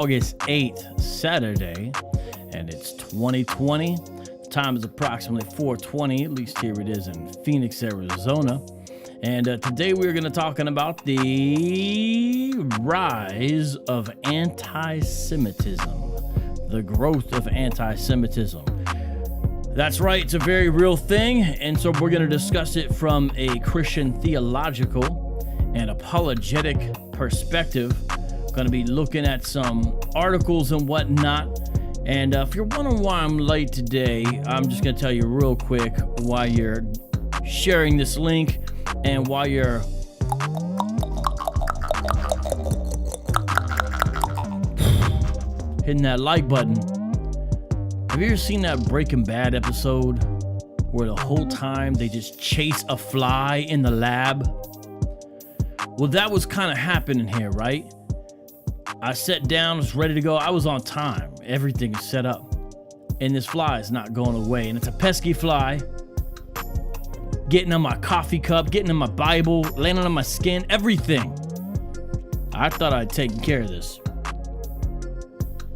August 8th, Saturday, and it's 2020. The time is approximately 4:20, at least here it is in Phoenix, Arizona. And today we're going to talking about the rise of anti-Semitism, the growth of anti-Semitism. That's right, it's a very real thing, and so we're going to discuss it from a Christian theological and apologetic perspective. Going to be looking at some articles and whatnot. And if you're wondering why I'm late today, I'm just going to tell you real quick why you're sharing this link and why you're hitting that like button. Have you ever seen that Breaking Bad episode where the whole time they just chase a fly in the lab? Well, that was kind of happening here, right? I sat down, was ready to go. I was on time. Everything is set up. And this fly is not going away. And it's a pesky fly. Getting on my coffee cup, getting in my Bible, landing on my skin, everything. I thought I'd taken care of this.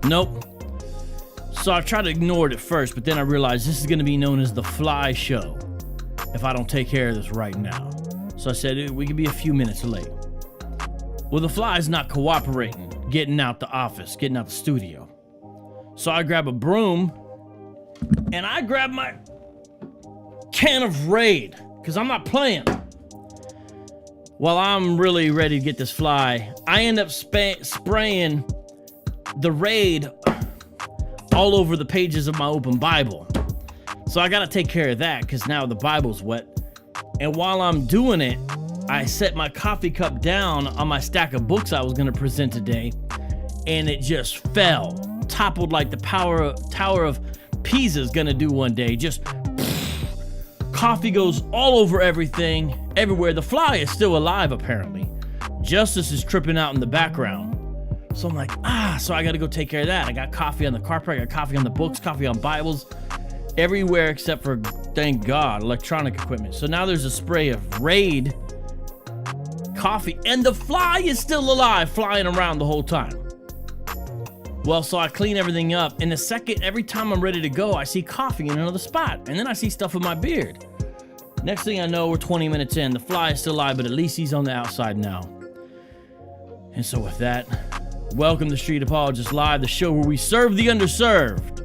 Nope. So I tried to ignore it at first, but then I realized this is going to be known as the fly show if I don't take care of this right now. So I said, we could be a few minutes late. Well, the fly's not cooperating, getting out the office, getting out the studio. So I grab a broom and I grab my can of Raid, because I'm not playing. While I'm really ready to get this fly, I end up spraying the Raid all over the pages of my open Bible. So I gotta take care of that because now the Bible's wet. And while I'm doing it, I set my coffee cup down on my stack of books I was gonna present today, and it just fell, toppled like the Tower of Pisa is gonna do one day. Just coffee goes all over everything, everywhere. The fly is still alive apparently. Justice is tripping out in the background. So I'm like, so I gotta go take care of that. I got coffee on the carpet, I got coffee on the books, coffee on Bibles, everywhere except for, thank God, electronic equipment. So now there's a spray of Raid coffee, and the fly is still alive, flying around the whole time. Well, so I clean everything up. In a second, every time I'm ready to go, I see coffee in another spot, and then I see stuff in my beard. Next thing I know, we're 20 minutes in. The fly is still alive, but at least he's on the outside now. And so with that, welcome to Street Apologist Live, the show where we serve the underserved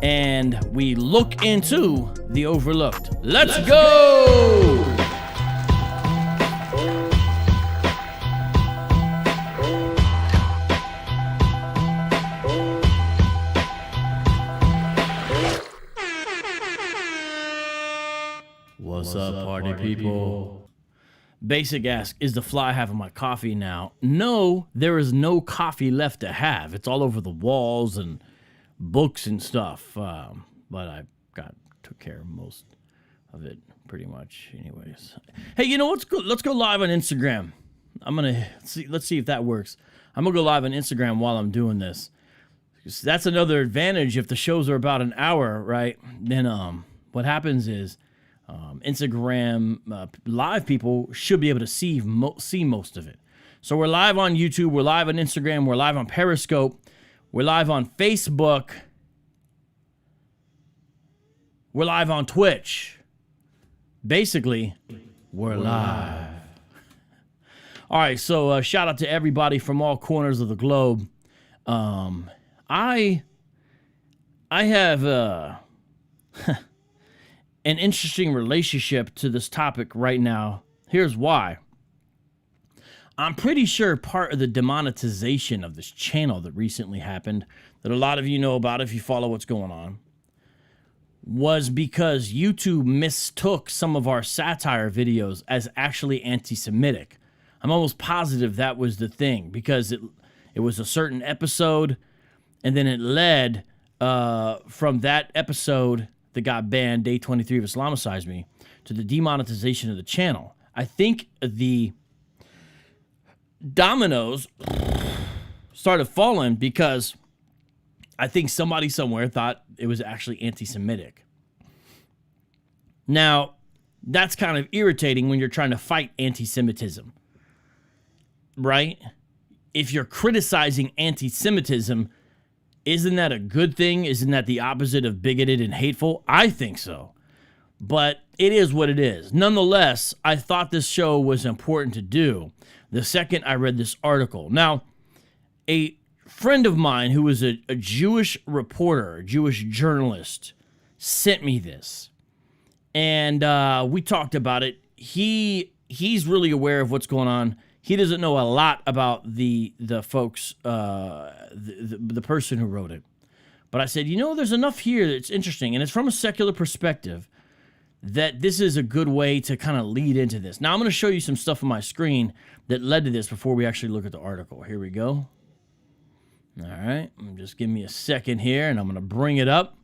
and we look into the overlooked. Let's go! What's up, party people? Basic ask, is the fly having my coffee now? No, there is no coffee left to have. It's all over the walls and books and stuff. But I took care of most of it pretty much anyways. Hey, you know what's good? Let's go live on Instagram. Let's see if that works. I'm gonna go live on Instagram while I'm doing this. That's another advantage. If the shows are about an hour, right? Then what happens is Instagram live people should be able to see most of it. So we're live on YouTube, we're live on Instagram, we're live on Periscope, we're live on Facebook, we're live on Twitch. Basically, we're live. All right, so shout out to everybody from all corners of the globe. I have an interesting relationship to this topic right now. Here's why. I'm pretty sure part of the demonetization of this channel that recently happened, that a lot of you know about if you follow what's going on, was because YouTube mistook some of our satire videos as actually anti-Semitic. I'm almost positive that was the thing, because it was a certain episode, and then it led from that episode that got banned, Day 23 of Islamicize Me, to the demonetization of the channel. I think the dominoes started falling because I think somebody somewhere thought it was actually anti-Semitic. Now, that's kind of irritating when you're trying to fight anti-Semitism, right? if you're criticizing anti-Semitism, isn't that a good thing? Isn't that the opposite of bigoted and hateful? I think so. But it is what it is. Nonetheless, I thought this show was important to do the second I read this article. Now, a friend of mine who was a Jewish reporter, a Jewish journalist, sent me this. And we talked about it. He's really aware of what's going on. He doesn't know a lot about the folks, the person who wrote it. But I said, there's enough here that's interesting, and it's from a secular perspective, that this is a good way to kind of lead into this. Now, I'm going to show you some stuff on my screen that led to this before we actually look at the article. Here we go. All right. Just give me a second here, and I'm going to bring it up.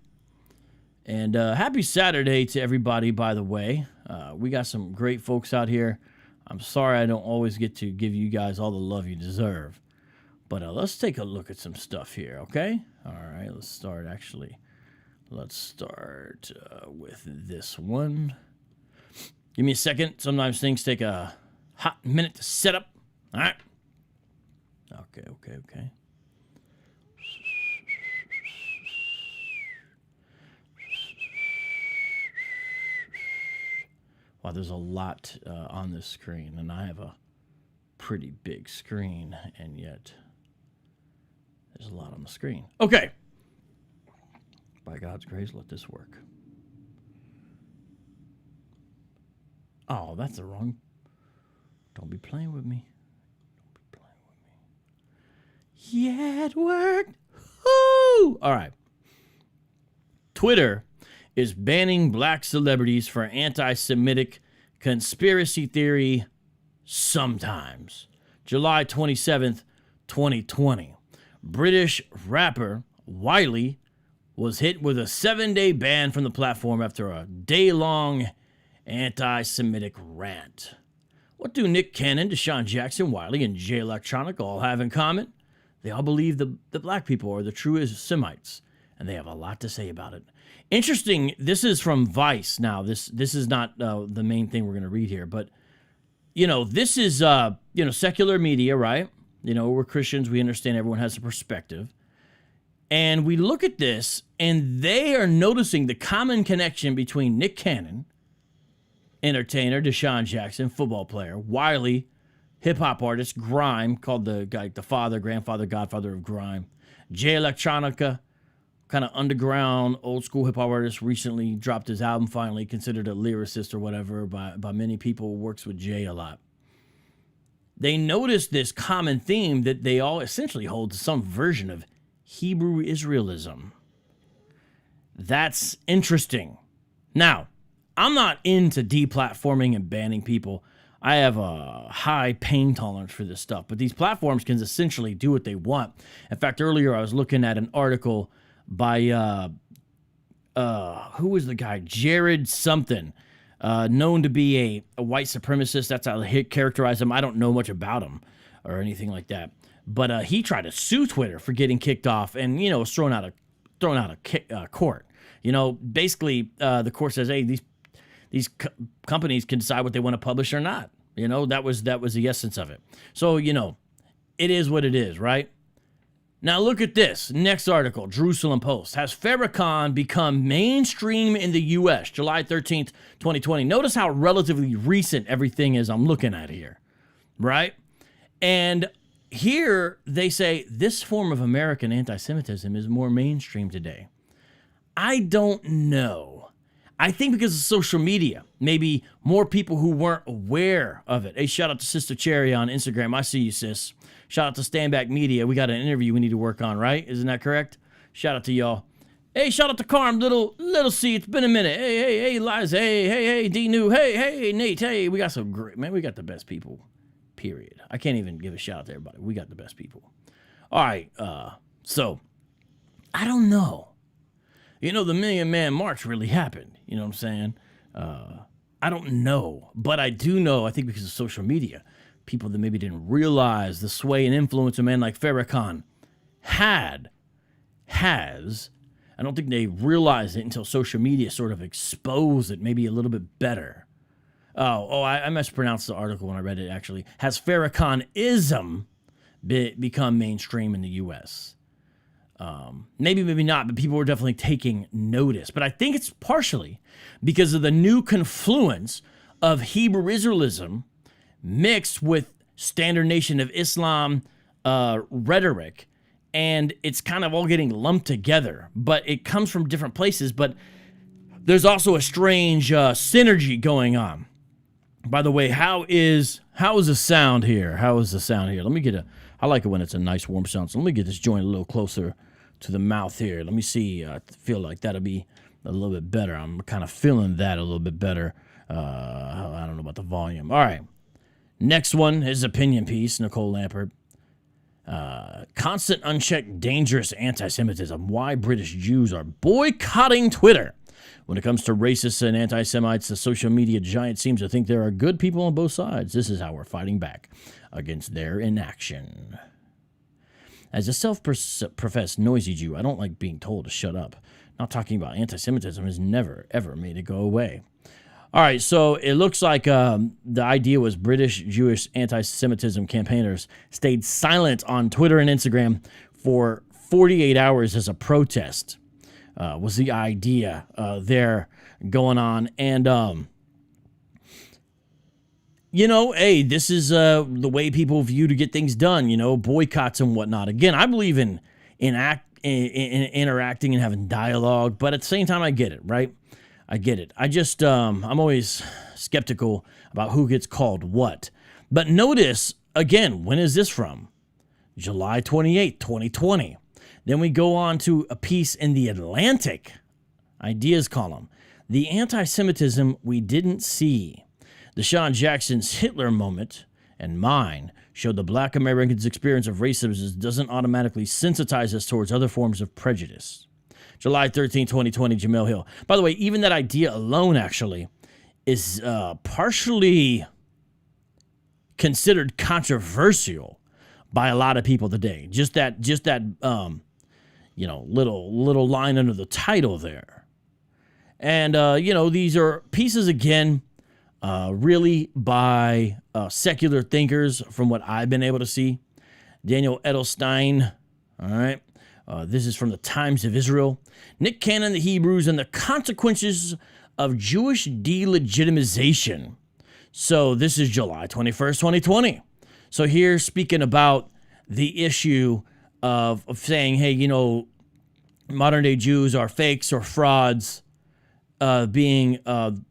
And happy Saturday to everybody, by the way. We got some great folks out here. I'm sorry I don't always get to give you guys all the love you deserve. But let's take a look at some stuff here, okay? All right, let's start with this one. Give me a second. Sometimes things take a hot minute to set up. All right. Okay. Wow, there's a lot on this screen, and I have a pretty big screen, and yet there's a lot on the screen. Okay. By God's grace, let this work. Oh, that's the wrong. Don't be playing with me. Yeah, it worked. Woo! All right. Twitter is banning black celebrities for anti-Semitic conspiracy theory sometimes. July 27th, 2020. British rapper Wiley was hit with a 7-day ban from the platform after a day-long anti-Semitic rant. What do Nick Cannon, Deshaun Jackson, Wiley, and Jay Electronica all have in common? They all believe the black people are the true Semites, and they have a lot to say about it. Interesting, this is from Vice. Now, this is not the main thing we're going to read here, but, this is, secular media, right? We're Christians. We understand everyone has a perspective. And we look at this, and they are noticing the common connection between Nick Cannon, entertainer, Deshaun Jackson, football player, Wiley, hip-hop artist, Grime, called the guy, the father, grandfather, godfather of Grime, Jay Electronica, kind of underground, old-school hip-hop artist, recently dropped his album finally, considered a lyricist or whatever by many people, works with Jay a lot. They noticed this common theme that they all essentially hold to some version of Hebrew Israelism. That's interesting. Now, I'm not into deplatforming and banning people. I have a high pain tolerance for this stuff, but these platforms can essentially do what they want. In fact, earlier I was looking at an article by, who was the guy? Jared something, known to be a white supremacist. That's how they characterize him. I don't know much about him or anything like that. But he tried to sue Twitter for getting kicked off, and was thrown out of court. Basically the court says, hey, these companies can decide what they want to publish or not. That was the essence of it. So it is what it is, right? Now look at this next article. Jerusalem Post. Has Farrakhan become mainstream in the U.S.? July 13th, 2020. Notice how relatively recent everything is I'm looking at here, right? And here they say this form of American anti-Semitism is more mainstream today. I don't know. I think because of social media, maybe more people who weren't aware of it. Hey, shout out to Sister Cherry on Instagram. I see you, sis. Shout out to Stand Back Media. We got an interview we need to work on, right? Isn't that correct? Shout out to y'all. Hey, shout out to Carm, little C. It's been a minute. Hey, Liza. Hey, D New. Hey, Nate. Hey, we got some great, man. We got the best people. Period. I can't even give a shout out to everybody. We got the best people. All right. So I don't know. The Million Man March really happened. You know what I'm saying? I don't know. But I do know, I think because of social media, people that maybe didn't realize the sway and influence a man like Farrakhan has. I don't think they realized it until social media sort of exposed it maybe a little bit better. I mispronounced the article when I read it, actually. Has Farrakhanism become mainstream in the U.S. Maybe not, but people were definitely taking notice. But I think it's partially because of the new confluence of Hebrew Israelism mixed with Standard Nation of Islam rhetoric, and it's kind of all getting lumped together. But it comes from different places, but there's also a strange synergy going on. By the way, how is the sound here? How is the sound here? Let me get I like it when it's a nice warm sound. So let me get this joint a little closer to the mouth here. Let me see. I feel like that'll be a little bit better. I'm kind of feeling that a little bit better. I don't know about the volume. All right. Next one is opinion piece, Nicole Lampert. Constant, unchecked, dangerous anti-Semitism. Why British Jews are boycotting Twitter. When it comes to racists and anti-Semites, the social media giant seems to think there are good people on both sides. This is how we're fighting back against their inaction. As a self-professed noisy Jew, I don't like being told to shut up. Not talking about anti-Semitism has never, ever made it go away. All right, so it looks like the idea was British Jewish anti-Semitism campaigners stayed silent on Twitter and Instagram for 48 hours as a protest. Was the idea there going on. And, hey, this is the way people view to get things done, boycotts and whatnot. Again, I believe in interacting and having dialogue, but at the same time, I get it, right? I get it. I just, I'm always skeptical about who gets called what. But notice, again, when is this from? July 28th, 2020. Then we go on to a piece in the Atlantic Ideas column. The anti-Semitism we didn't see. Deshaun Jackson's Hitler moment and mine showed the black Americans' experience of racism doesn't automatically sensitize us towards other forms of prejudice. July 13, 2020, Jamel Hill. By the way, even that idea alone actually is partially considered controversial by a lot of people today. Just that little line under the title there. And, these are pieces, again, really by secular thinkers from what I've been able to see. Daniel Edelstein, all right. This is from the Times of Israel. Nick Cannon, the Hebrews, and the consequences of Jewish delegitimization. So this is July 21st, 2020. So here speaking about the issue of saying, hey, modern day Jews are fakes or frauds, being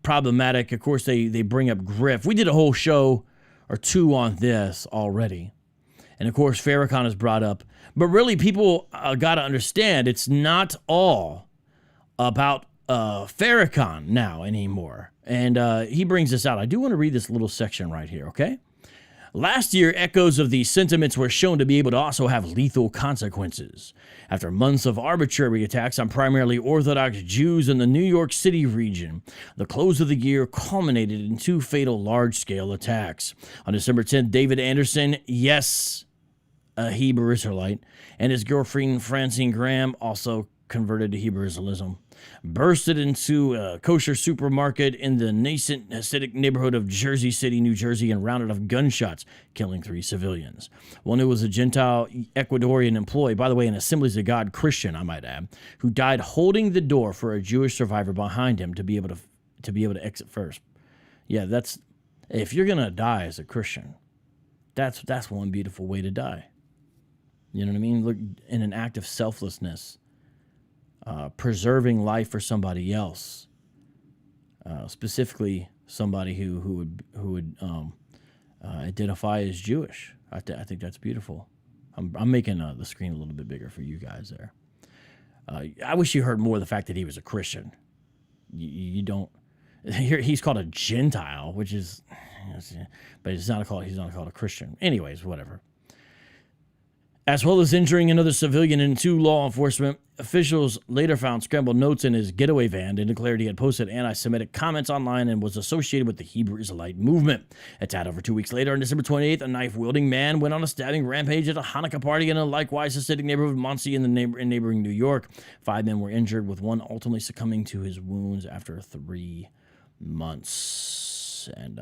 problematic. Of course, they bring up Griff. We did a whole show or two on this already. And of course, Farrakhan is brought up. But really, people got to understand it's not all about Farrakhan now anymore. And he brings this out. I do want to read this little section right here, okay? Last year, echoes of these sentiments were shown to be able to also have lethal consequences. After months of arbitrary attacks on primarily Orthodox Jews in the New York City region, the close of the year culminated in two fatal large-scale attacks. On December 10th, David Anderson, yes, a Hebrew Israelite, and his girlfriend Francine Graham, also converted to Hebrew Israelism, bursted into a kosher supermarket in the nascent Hasidic neighborhood of Jersey City, New Jersey, and rounded off gunshots, killing 3 civilians. One who was a Gentile Ecuadorian employee, by the way, an Assemblies of God Christian, I might add, who died holding the door for a Jewish survivor behind him to be able to exit first. Yeah, that's, if you're gonna die as a Christian, that's one beautiful way to die. You know what I mean? Look, in an act of selflessness. Preserving life for somebody else, specifically somebody who would identify as Jewish. I think that's beautiful. I'm making the screen a little bit bigger for you guys there. I wish you heard more of the fact that he was a Christian. You don't. Here he's called a Gentile, which is, but he's not called a Christian. Anyways, whatever. As well as injuring another civilian and 2 law enforcement, officials later found scrambled notes in his getaway van and declared he had posted anti-Semitic comments online and was associated with the Hebrew Israelite movement. A tad over 2 weeks later, on December 28th, a knife-wielding man went on a stabbing rampage at a Hanukkah party in a likewise Hasidic neighborhood of Monsey in neighboring New York. 5 men were injured, with one ultimately succumbing to his wounds after 3 months. And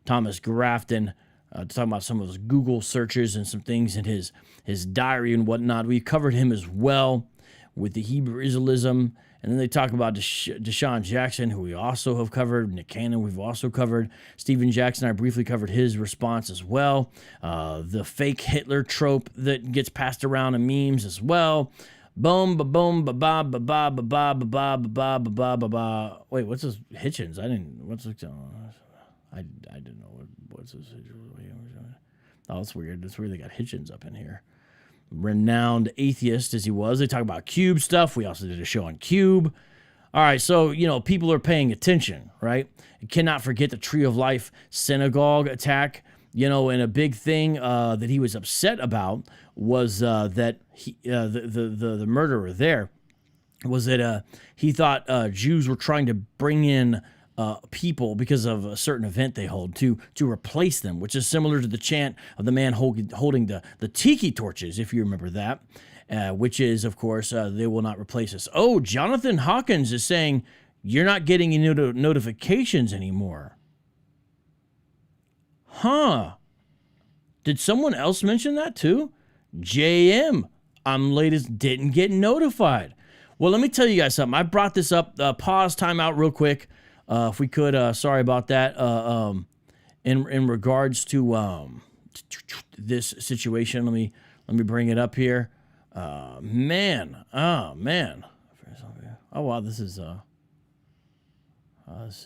Thomas Grafton talking about some of those Google searches and some things in his diary and whatnot. We covered him as well with the Hebrew Israelism. And then they talk about Deshaun Jackson, who we also have covered. Nick Cannon, we've also covered. Stephen Jackson, I briefly covered his response as well. The fake Hitler trope that gets passed around in memes as well. Boom, ba boom, ba ba ba ba ba ba ba ba ba ba ba ba ba. Wait, what's this? Hitchens? I didn't know what's this. Oh, that's weird. That's weird. They got Hitchens up in here. Renowned atheist as he was. They talk about Cube stuff. We also did a show on Cube. All right, so, people are paying attention, right? You cannot forget the Tree of Life synagogue attack, and a big thing that he was upset about was that the murderer there was that he thought Jews were trying to bring in people because of a certain event they hold to replace them, which is similar to the chant of the man holding the tiki torches, if you remember that, which is, of course, they will not replace us. Oh, Jonathan Hawkins is saying you're not getting any notifications anymore. Huh. Did someone else mention that too? JM, I'm latest, didn't get notified. Well, let me tell you guys something. I brought this up, pause, time out real quick. If we could, sorry about that. In regards to this situation, let me bring it up here. Oh man. Oh wow, this is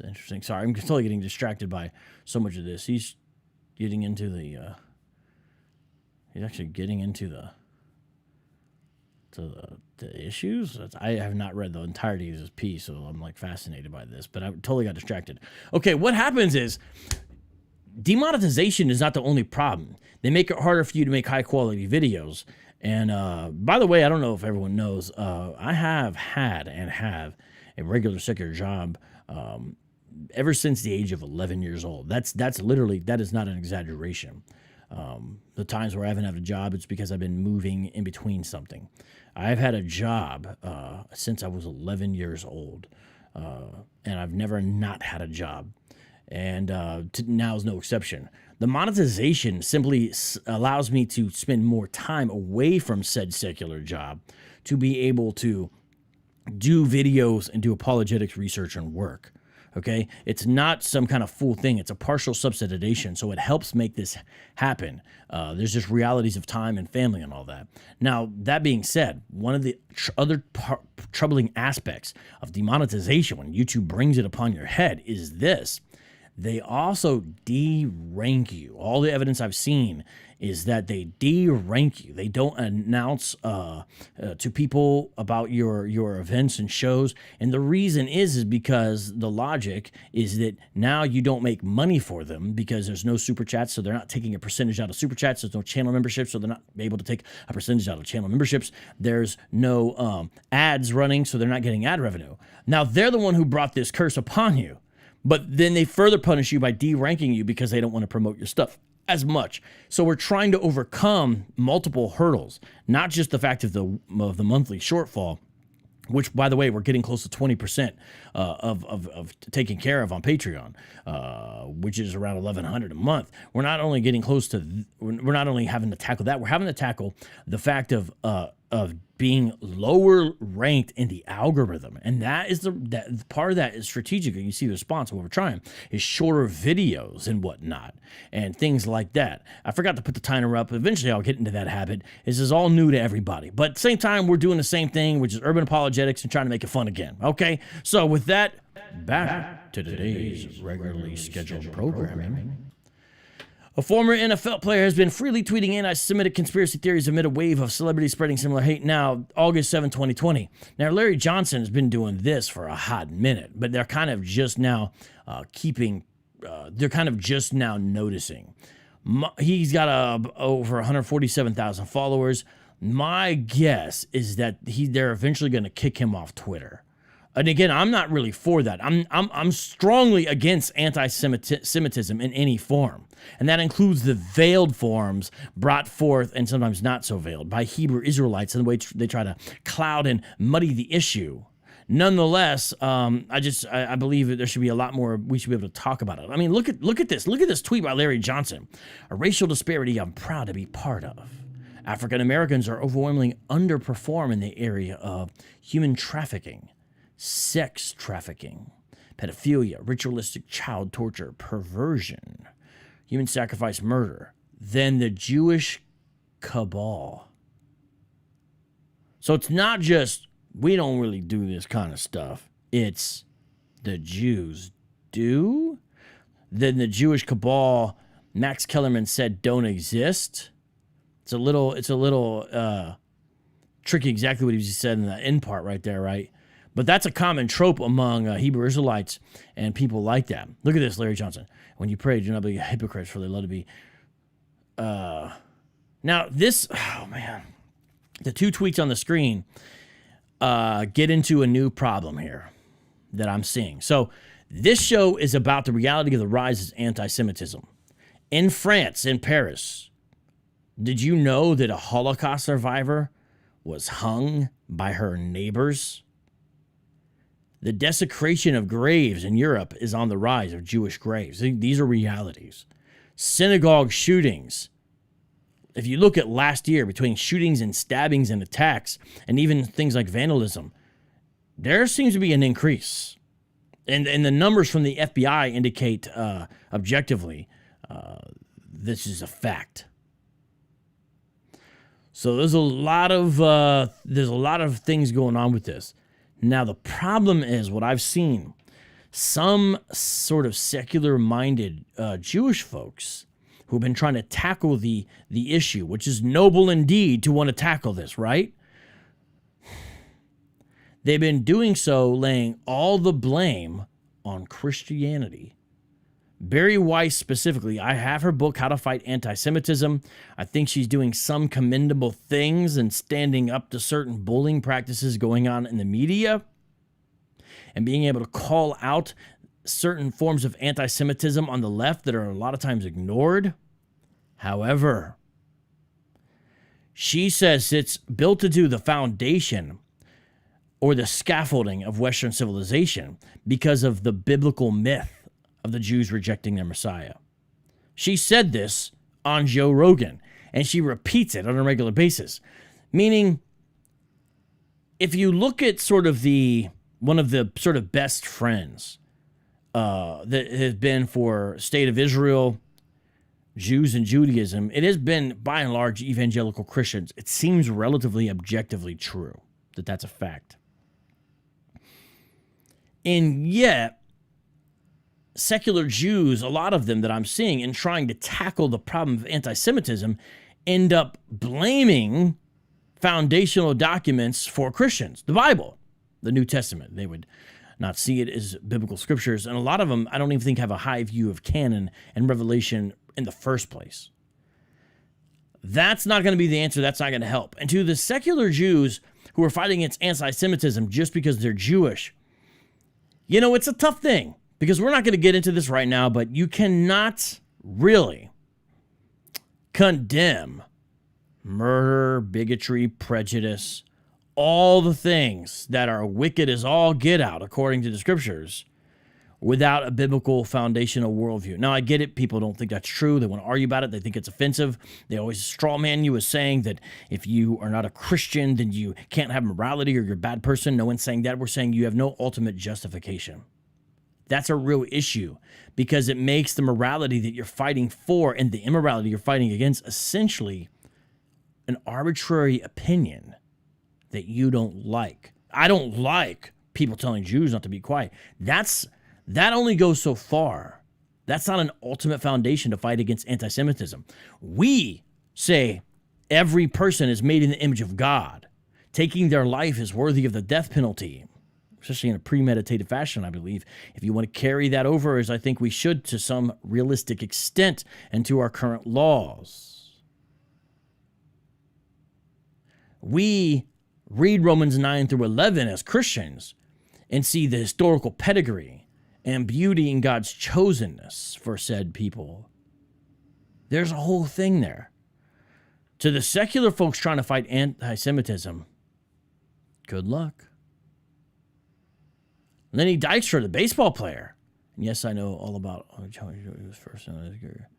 interesting. Sorry, I'm totally getting distracted by so much of this. He's getting into the. He's actually getting into the issues. I have not read the entirety of this piece, so I'm fascinated by this, but I totally got distracted. Okay, what happens is demonetization is not the only problem. They make it harder for you to make high quality videos. And by the way, I don't know if everyone knows, I have had and have a regular secular job ever since the age of 11 years old. That's literally, that is not an exaggeration. The times where I haven't had a job, it's because I've been moving in between something. I've had a job since I was 11 years old, and I've never not had a job, and now is no exception. The monetization simply allows me to spend more time away from said secular job to be able to do videos and do apologetics research and work. Okay, it's not some kind of full thing. It's a partial subsidization, so it helps make this happen. There's just realities of time and family and all that. Now, that being said, one of the other troubling aspects of demonetization when YouTube brings it upon your head is this. They also de-rank you. All the evidence I've seen is that they de-rank you. They don't announce to people about your events and shows. And the reason is because the logic is that now you don't make money for them because there's no super chats, so they're not taking a percentage out of super chats. There's no channel memberships, so they're not able to take a percentage out of channel memberships. There's no ads running, so they're not getting ad revenue. Now, they're the one who brought this curse upon you. But then they further punish you by de-ranking you because they don't want to promote your stuff as much. So we're trying to overcome multiple hurdles, not just the fact of the monthly shortfall, which, by the way, we're getting close to 20% of taken care of on Patreon, which is around $1,100 a month. We're not only getting close to, we're not only having to tackle that, we're having to tackle the fact of being lower ranked in the algorithm. And that is that part of that is strategic. You see the response, what we're trying is shorter videos and whatnot and things like that. I forgot to put the timer up. Eventually I'll get into that habit. This is all new to everybody. But at the same time, we're doing the same thing, which is urban apologetics and trying to make it fun again. Okay? So with that, back to today's regularly scheduled programming. A former NFL player has been freely tweeting anti-Semitic conspiracy theories amid a wave of celebrities spreading similar hate now, August 7, 2020. Now, Larry Johnson has been doing this for a hot minute, but they're kind of just now noticing. He's got over 147,000 followers. My guess is that they're eventually going to kick him off Twitter. And again, I'm not really for that. I'm strongly against anti-Semitism in any form. And that includes the veiled forms brought forth, and sometimes not so veiled, by Hebrew Israelites and the way they try to cloud and muddy the issue. nonetheless, I believe that there should be a lot more. We should be able to talk about it. I mean, look at this. Look at this tweet by Larry Johnson. A racial disparity I'm proud to be part of. African Americans are overwhelmingly underperform in the area of human trafficking, sex trafficking, pedophilia, ritualistic child torture, perversion, human sacrifice, murder, than the Jewish cabal. So it's not just, we don't really do this kind of stuff. It's the Jews do. Then the Jewish cabal, Max Kellerman said, don't exist. It's a little tricky exactly what he said in the end part right there, right? But that's a common trope among Hebrew Israelites and people like that. Look at this, Larry Johnson. When you pray, do not be hypocrites, for they love to be. Now this, oh man, the two tweets on the screen get into a new problem here that I'm seeing. So this show is about the reality of the rise of anti-Semitism. In France, in Paris, did you know that a Holocaust survivor was hung by her neighbors? The desecration of graves in Europe is on the rise of Jewish graves. These are realities. Synagogue shootings. If you look at last year, between shootings and stabbings and attacks, and even things like vandalism, there seems to be an increase. And the numbers from the FBI indicate objectively this is a fact. So there's a lot of things going on with this. Now the problem is what I've seen. Some sort of secular-minded Jewish folks who've been trying to tackle the issue, which is noble indeed to want to tackle this, right? They've been doing so, laying all the blame on Christianity. Barry Weiss specifically, I have her book, How to Fight Anti-Semitism. I think she's doing some commendable things and standing up to certain bullying practices going on in the media and being able to call out certain forms of anti-Semitism on the left that are a lot of times ignored. However, she says it's built to do the foundation or the scaffolding of Western civilization because of the biblical myth of the Jews rejecting their Messiah. She said this on Joe Rogan, and she repeats it on a regular basis. Meaning, if you look at sort of one of the sort of best friends that has been for State of Israel, Jews and Judaism, it has been, by and large, evangelical Christians. It seems relatively objectively true that that's a fact. And yet, secular Jews, a lot of them that I'm seeing in trying to tackle the problem of anti-Semitism, end up blaming foundational documents for Christians. The Bible, the New Testament. They would not see it as biblical scriptures. And a lot of them, I don't even think, have a high view of canon and revelation in the first place. That's not going to be the answer. That's not going to help. And to the secular Jews who are fighting against anti-Semitism just because they're Jewish, you know, it's a tough thing. Because we're not going to get into this right now, but you cannot really condemn murder, bigotry, prejudice, all the things that are wicked as all get out, according to the scriptures, without a biblical foundational worldview. Now, I get it. People don't think that's true. They want to argue about it. They think it's offensive. They always straw man you as saying that if you are not a Christian, then you can't have morality or you're a bad person. No one's saying that. We're saying you have no ultimate justification. That's a real issue because it makes the morality that you're fighting for and the immorality you're fighting against essentially an arbitrary opinion that you don't like. I don't like people telling Jews not to be quiet. That only goes so far. That's not an ultimate foundation to fight against anti-Semitism. We say every person is made in the image of God. Taking their life is worthy of the death penalty. Especially in a premeditated fashion, I believe. If you want to carry that over, as I think we should to some realistic extent, and to our current laws. We read Romans 9 through 11 as Christians and see the historical pedigree and beauty in God's chosenness for said people. There's a whole thing there. To the secular folks trying to fight anti-Semitism, good luck. Lenny Dykstra, the baseball player. And yes, I know all about his first in his career.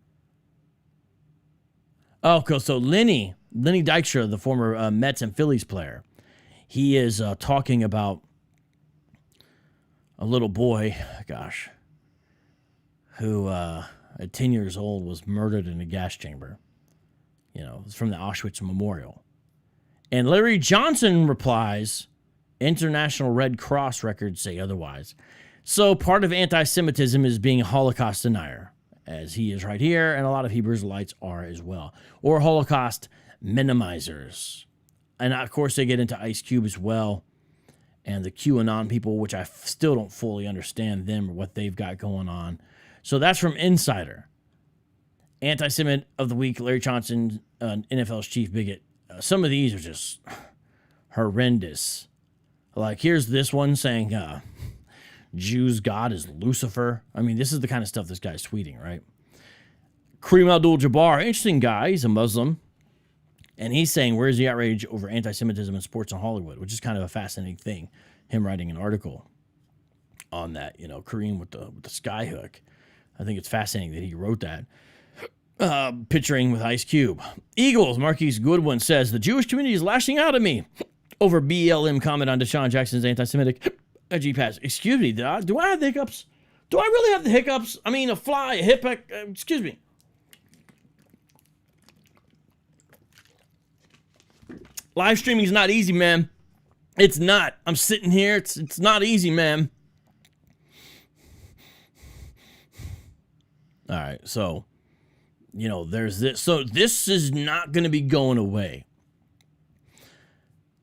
Oh, cool. So Lenny Dykstra, the former Mets and Phillies player, he is talking about a little boy, gosh, who at 10 years old was murdered in a gas chamber. You know, it's from the Auschwitz Memorial. And Larry Johnson replies, International Red Cross records say otherwise. So part of anti-Semitism is being a Holocaust denier, as he is right here, and a lot of Hebrew Israelites are as well. Or Holocaust minimizers. And of course they get into Ice Cube as well, and the QAnon people, which I still don't fully understand them or what they've got going on. So that's from Insider. Anti-Semite of the week, Larry Johnson, NFL's chief bigot. Some of these are just horrendous. Like, here's this one saying, Jews' God is Lucifer. I mean, this is the kind of stuff this guy's tweeting, right? Kareem Abdul-Jabbar, interesting guy. He's a Muslim. And he's saying, where's the outrage over anti-Semitism in sports in Hollywood? Which is kind of a fascinating thing. Him writing an article on that, you know, Kareem with the skyhook. I think it's fascinating that he wrote that. Picturing with Ice Cube. Eagles, Marquise Goodwin says, the Jewish community is lashing out at me over BLM comment on Deshaun Jackson's anti-Semitic G-Pass. Excuse me, do I have the hiccups? Do I really have the hiccups? I mean, a fly, a hip, excuse me. Live streaming is not easy, man. It's not. I'm sitting here. It's not easy, man. All right, so, you know, there's this. So this is not going to be going away.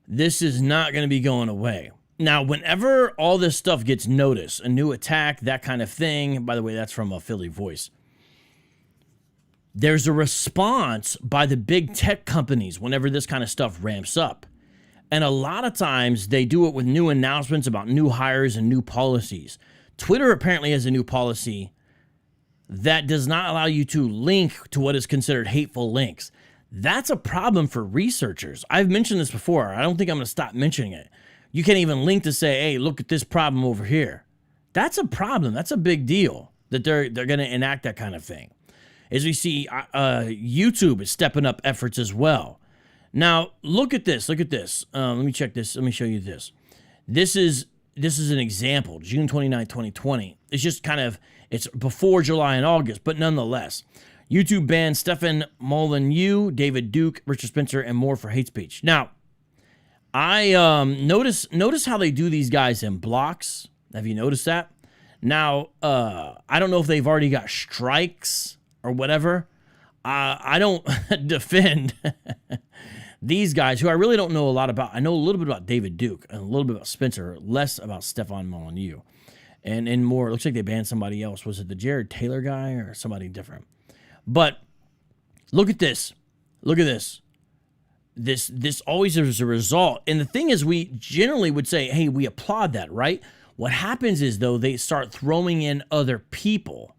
This is not going to be going away. Now, whenever all this stuff gets noticed, a new attack, that kind of thing, by the way, that's from a Philly Voice, there's a response by the big tech companies whenever this kind of stuff ramps up. And a lot of times they do it with new announcements about new hires and new policies. Twitter apparently has a new policy that does not allow you to link to what is considered hateful links. That's a problem for researchers. I've mentioned this before. I don't think I'm going to stop mentioning it. You can't even link to say, hey, look at this problem over here. That's a problem. That's a big deal that they're going to enact that kind of thing. As we see, YouTube is stepping up efforts as well. Now, look at this. Look at this. Let me check this. Let me show you this. This is an example. June 29, 2020. It's just kind of, it's before July and August, but nonetheless. YouTube banned Stefan Molyneux, David Duke, Richard Spencer, and more for hate speech. Now, I notice how they do these guys in blocks. Have you noticed that? Now, I don't know if they've already got strikes or whatever. I don't defend these guys who I really don't know a lot about. I know a little bit about David Duke and a little bit about Spencer, less about Stefan Molyneux. And more, it looks like they banned somebody else. Was it the Jared Taylor guy or somebody different? But look at this. Look at this. This always is a result. And the thing is, we generally would say, hey, we applaud that, right? What happens is, though, they start throwing in other people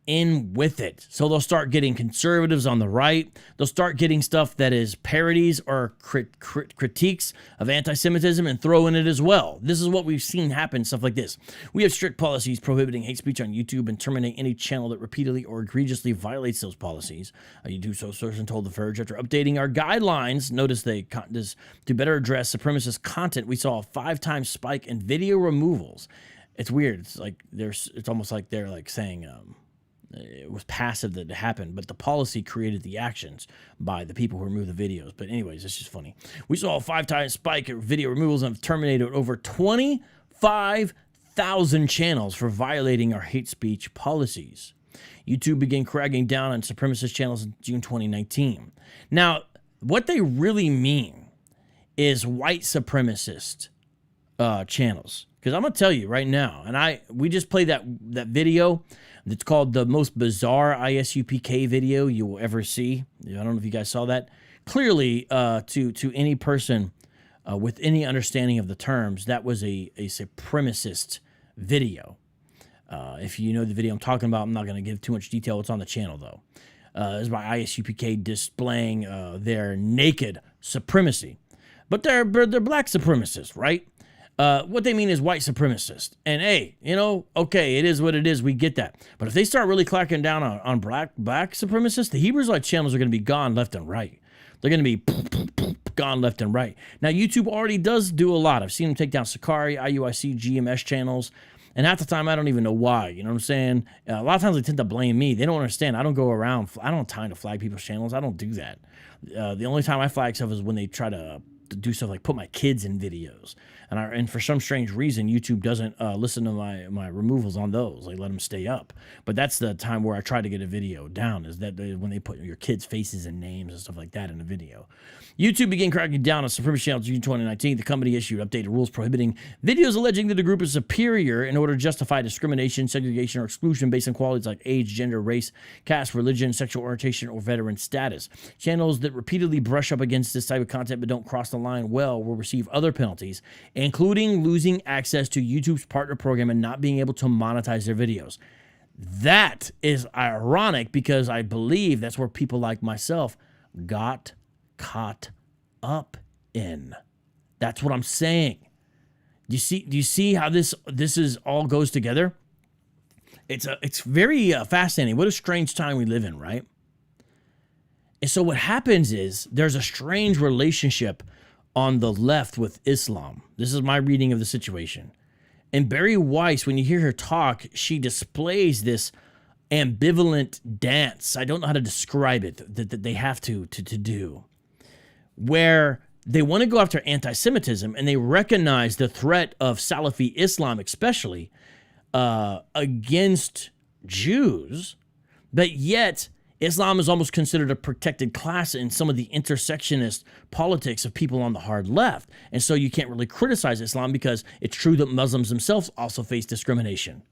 in with it. So they'll start getting conservatives on the right. They'll start getting stuff that is parodies or critiques of anti-Semitism and throw in it as well. This is what we've seen happen, stuff like this. We have strict policies prohibiting hate speech on YouTube and terminate any channel that repeatedly or egregiously violates those policies. You do so, source told The Verge. After updating our guidelines, notice this to better address supremacist content, we saw a 5-time spike in video removals. It's weird. It's like it's almost like they're like saying, it was passive that it happened, but the policy created the actions by the people who removed the videos. But anyways, it's just funny. We saw a 5-time spike in video removals and have terminated over 25,000 channels for violating our hate speech policies. YouTube began cracking down on supremacist channels in June 2019. Now, what they really mean is white supremacist channels. Because I'm going to tell you right now, and we just played that video. It's called the most bizarre ISUPK video you will ever see. I don't know if you guys saw that. Clearly, to any person with any understanding of the terms, that was a supremacist video. If you know the video I'm talking about, I'm not going to give too much detail. It's on the channel, though. It's by ISUPK displaying their naked supremacy. But they're black supremacists, right? What they mean is white supremacist. And hey, you know, okay, it is what it is. We get that. But if they start really clacking down on black supremacists, the Hebrew Israelite channels are going to be gone left and right. They're going to be gone left and right. Now, YouTube already does do a lot. I've seen them take down Sakari, IUIC, GMS channels. And half the time, I don't even know why. You know what I'm saying? A lot of times they tend to blame me. They don't understand. I don't go around. I don't have time to flag people's channels. I don't do that. The only time I flag stuff is when they try to do stuff like put my kids in videos. And for some strange reason, YouTube doesn't listen to my removals on those. They let them stay up. But that's the time where I try to get a video down, is that when they put your kids' faces and names and stuff like that in a video. YouTube began cracking down on supremacist channels in June 2019. The company issued updated rules prohibiting videos alleging that a group is superior in order to justify discrimination, segregation, or exclusion based on qualities like age, gender, race, caste, religion, sexual orientation, or veteran status. Channels that repeatedly brush up against this type of content but don't cross the line well will receive other penalties, including losing access to YouTube's partner program and not being able to monetize their videos. That is ironic, because I believe that's where people like myself got caught up in. That's what I'm saying. Do you see how this is all goes together? It's very fascinating. What a strange time we live in, right? And so what happens is there's a strange relationship on the left with Islam. This is my reading of the situation. And Barry Weiss, when you hear her talk, she displays this ambivalent dance. I don't know how to describe it, that they have to do, where they want to go after anti-Semitism, and they recognize the threat of Salafi Islam, especially against Jews, but yet Islam is almost considered a protected class in some of the intersectionist politics of people on the hard left. And so you can't really criticize Islam, because it's true that Muslims themselves also face discrimination.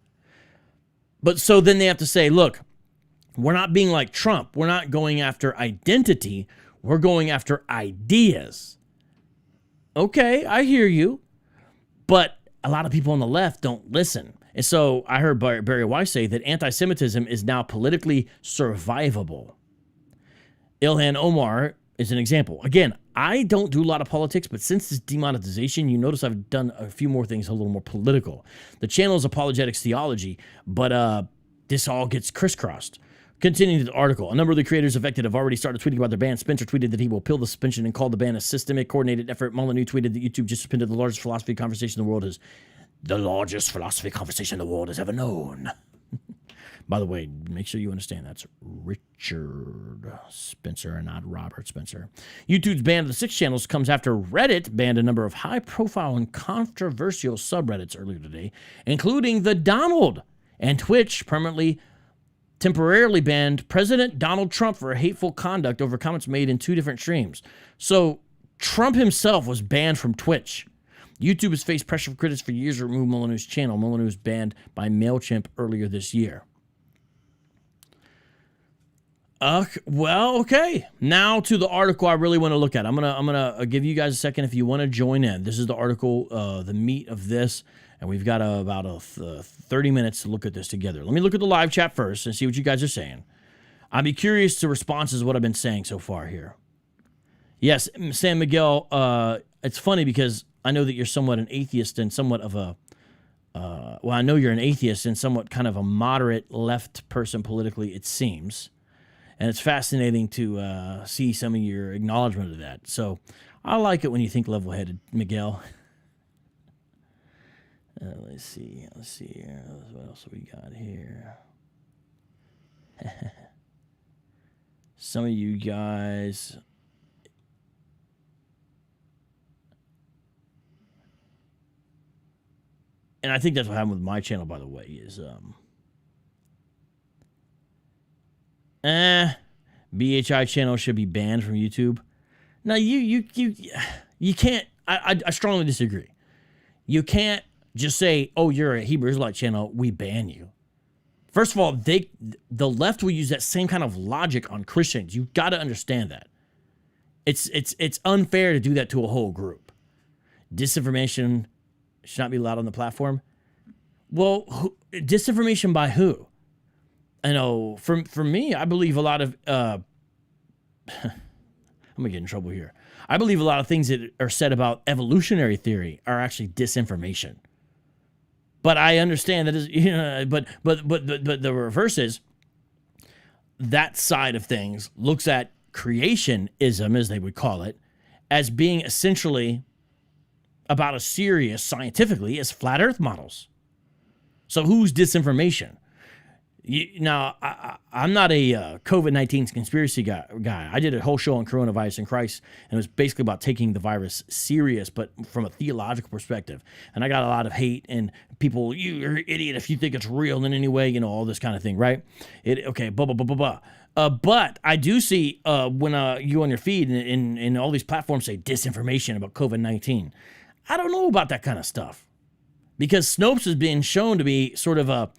But so then they have to say, look, we're not being like Trump. We're not going after identity. We're going after ideas. Okay, I hear you. But a lot of people on the left don't listen. And so I heard Barry Weiss say that anti-Semitism is now politically survivable. Ilhan Omar is an example. Again, I don't do a lot of politics, but since this demonetization, you notice I've done a few more things a little more political. The channel is Apologetics Theology, but this all gets crisscrossed. Continuing the article, a number of the creators affected have already started tweeting about their ban. Spencer tweeted that he will appeal the suspension and called the ban a systemic, coordinated effort. Molyneux tweeted that YouTube just suspended the largest philosophy conversation the world has ever known. By the way, make sure you understand that's Richard Spencer and not Robert Spencer. YouTube's ban of the 6 channels comes after Reddit banned a number of high-profile and controversial subreddits earlier today, including the Donald, and Twitch temporarily banned President Donald Trump for hateful conduct over comments made in 2 different streams. So Trump himself was banned from Twitch. YouTube has faced pressure from critics for years to remove Molyneux's channel. Molyneux was banned by MailChimp earlier this year. Well, okay. Now to the article I really want to look at. I'm gonna give you guys a second if you want to join in. This is the article, the meat of this, and we've got about 30 minutes to look at this together. Let me look at the live chat first and see what you guys are saying. I'd be curious to responses to what I've been saying so far here. Yes, San Miguel. It's funny because I know that you're somewhat an atheist and somewhat of a, well, I know you're an atheist and somewhat kind of a moderate left person politically, it seems. And it's fascinating to see some of your acknowledgement of that. So I like it when you think level-headed, Miguel. Let's see here. What else have we got here? Some of you guys... And I think that's what happened with my channel, by the way, is BHI channel should be banned from YouTube. Now you can't. I strongly disagree. You can't just say, "Oh, you're a Hebrew Israelite channel, we ban you." First of all, the left will use that same kind of logic on Christians. You've got to understand that. It's unfair to do that to a whole group. Disinformation should not be allowed on the platform. Well, disinformation by who? I know, for me, I believe a lot of... I'm going to get in trouble here. I believe a lot of things that are said about evolutionary theory are actually disinformation. But I understand that is, but the reverse is that side of things looks at creationism, as they would call it, as being essentially about as serious scientifically as flat Earth models. So who's disinformation? Now, I'm not a COVID-19 conspiracy guy. I did a whole show on coronavirus and Christ, and it was basically about taking the virus serious, but from a theological perspective. And I got a lot of hate and people, you're an idiot if you think it's real in any way, all this kind of thing, right? Okay, blah, blah, blah, blah, blah. But I do see when you on your feed and all these platforms say disinformation about COVID-19. I don't know about that kind of stuff. Because Snopes is being shown to be sort of a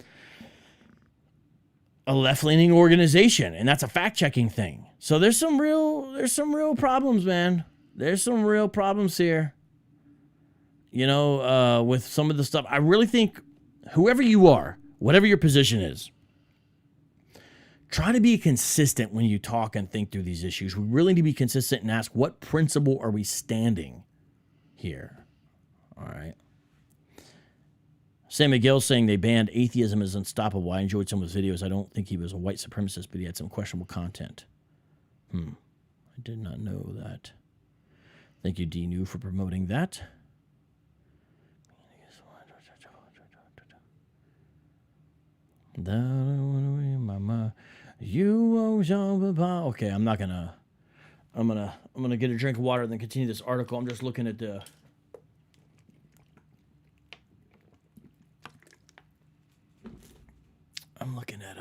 left-leaning organization, and that's a fact-checking thing. So there's some real problems, man. There's some real problems here. With some of the stuff. I really think whoever you are, whatever your position is, try to be consistent when you talk and think through these issues. We really need to be consistent and ask, what principle are we standing here? All right. Sam McGill saying they banned atheism is unstoppable. I enjoyed some of his videos. I don't think he was a white supremacist, but he had some questionable content. I did not know that. Thank you, D. New, for promoting that. Okay, I'm gonna get a drink of water and then continue this article. I'm just looking at the. I'm looking at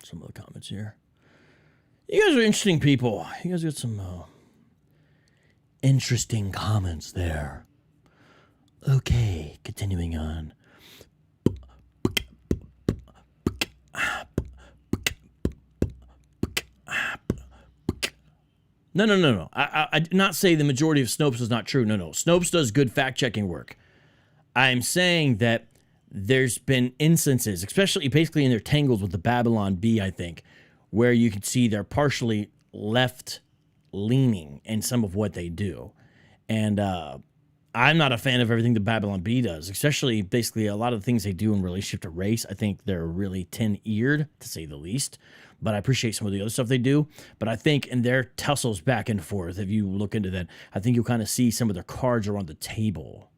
some of the comments here. You guys are interesting people. You guys got some interesting comments there. Okay, continuing on. No. I did not say the majority of Snopes is not true. No. Snopes does good fact-checking work. I'm saying that there's been instances, especially basically in their tangles with the Babylon Bee, I think, where you can see they're partially left-leaning in some of what they do. And I'm not a fan of everything the Babylon Bee does, especially basically a lot of the things they do in relationship to race. I think they're really tin-eared, to say the least. But I appreciate some of the other stuff they do. But I think in their tussles back and forth, if you look into that, I think you'll kind of see some of their cards are on the table.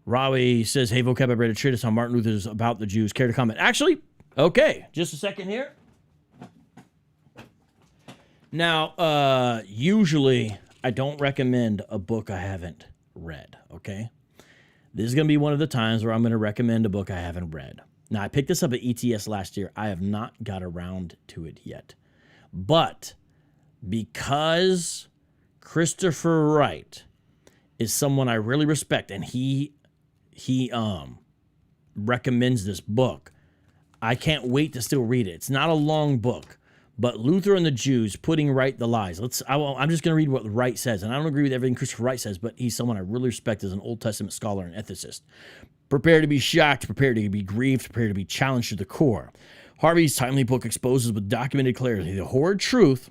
Rawi says, hey, Vocab, I read a treatise on Martin Luther's about the Jews. Care to comment? Actually, okay, just a second here. Now, usually I don't recommend a book I haven't read, okay? This is going to be one of the times where I'm going to recommend a book I haven't read. Now, I picked this up at ETS last year. I have not got around to it yet. But because Christopher Wright is someone I really respect, and he recommends this book, I can't wait to still read it. It's not a long book, but Luther and the Jews, putting right the lies. I'm just going to read what Wright says, and I don't agree with everything Christopher Wright says, but he's someone I really respect as an Old Testament scholar and ethicist. Prepare to be shocked, prepare to be grieved, prepare to be challenged to the core. Harvey's timely book exposes with documented clarity the horrid truth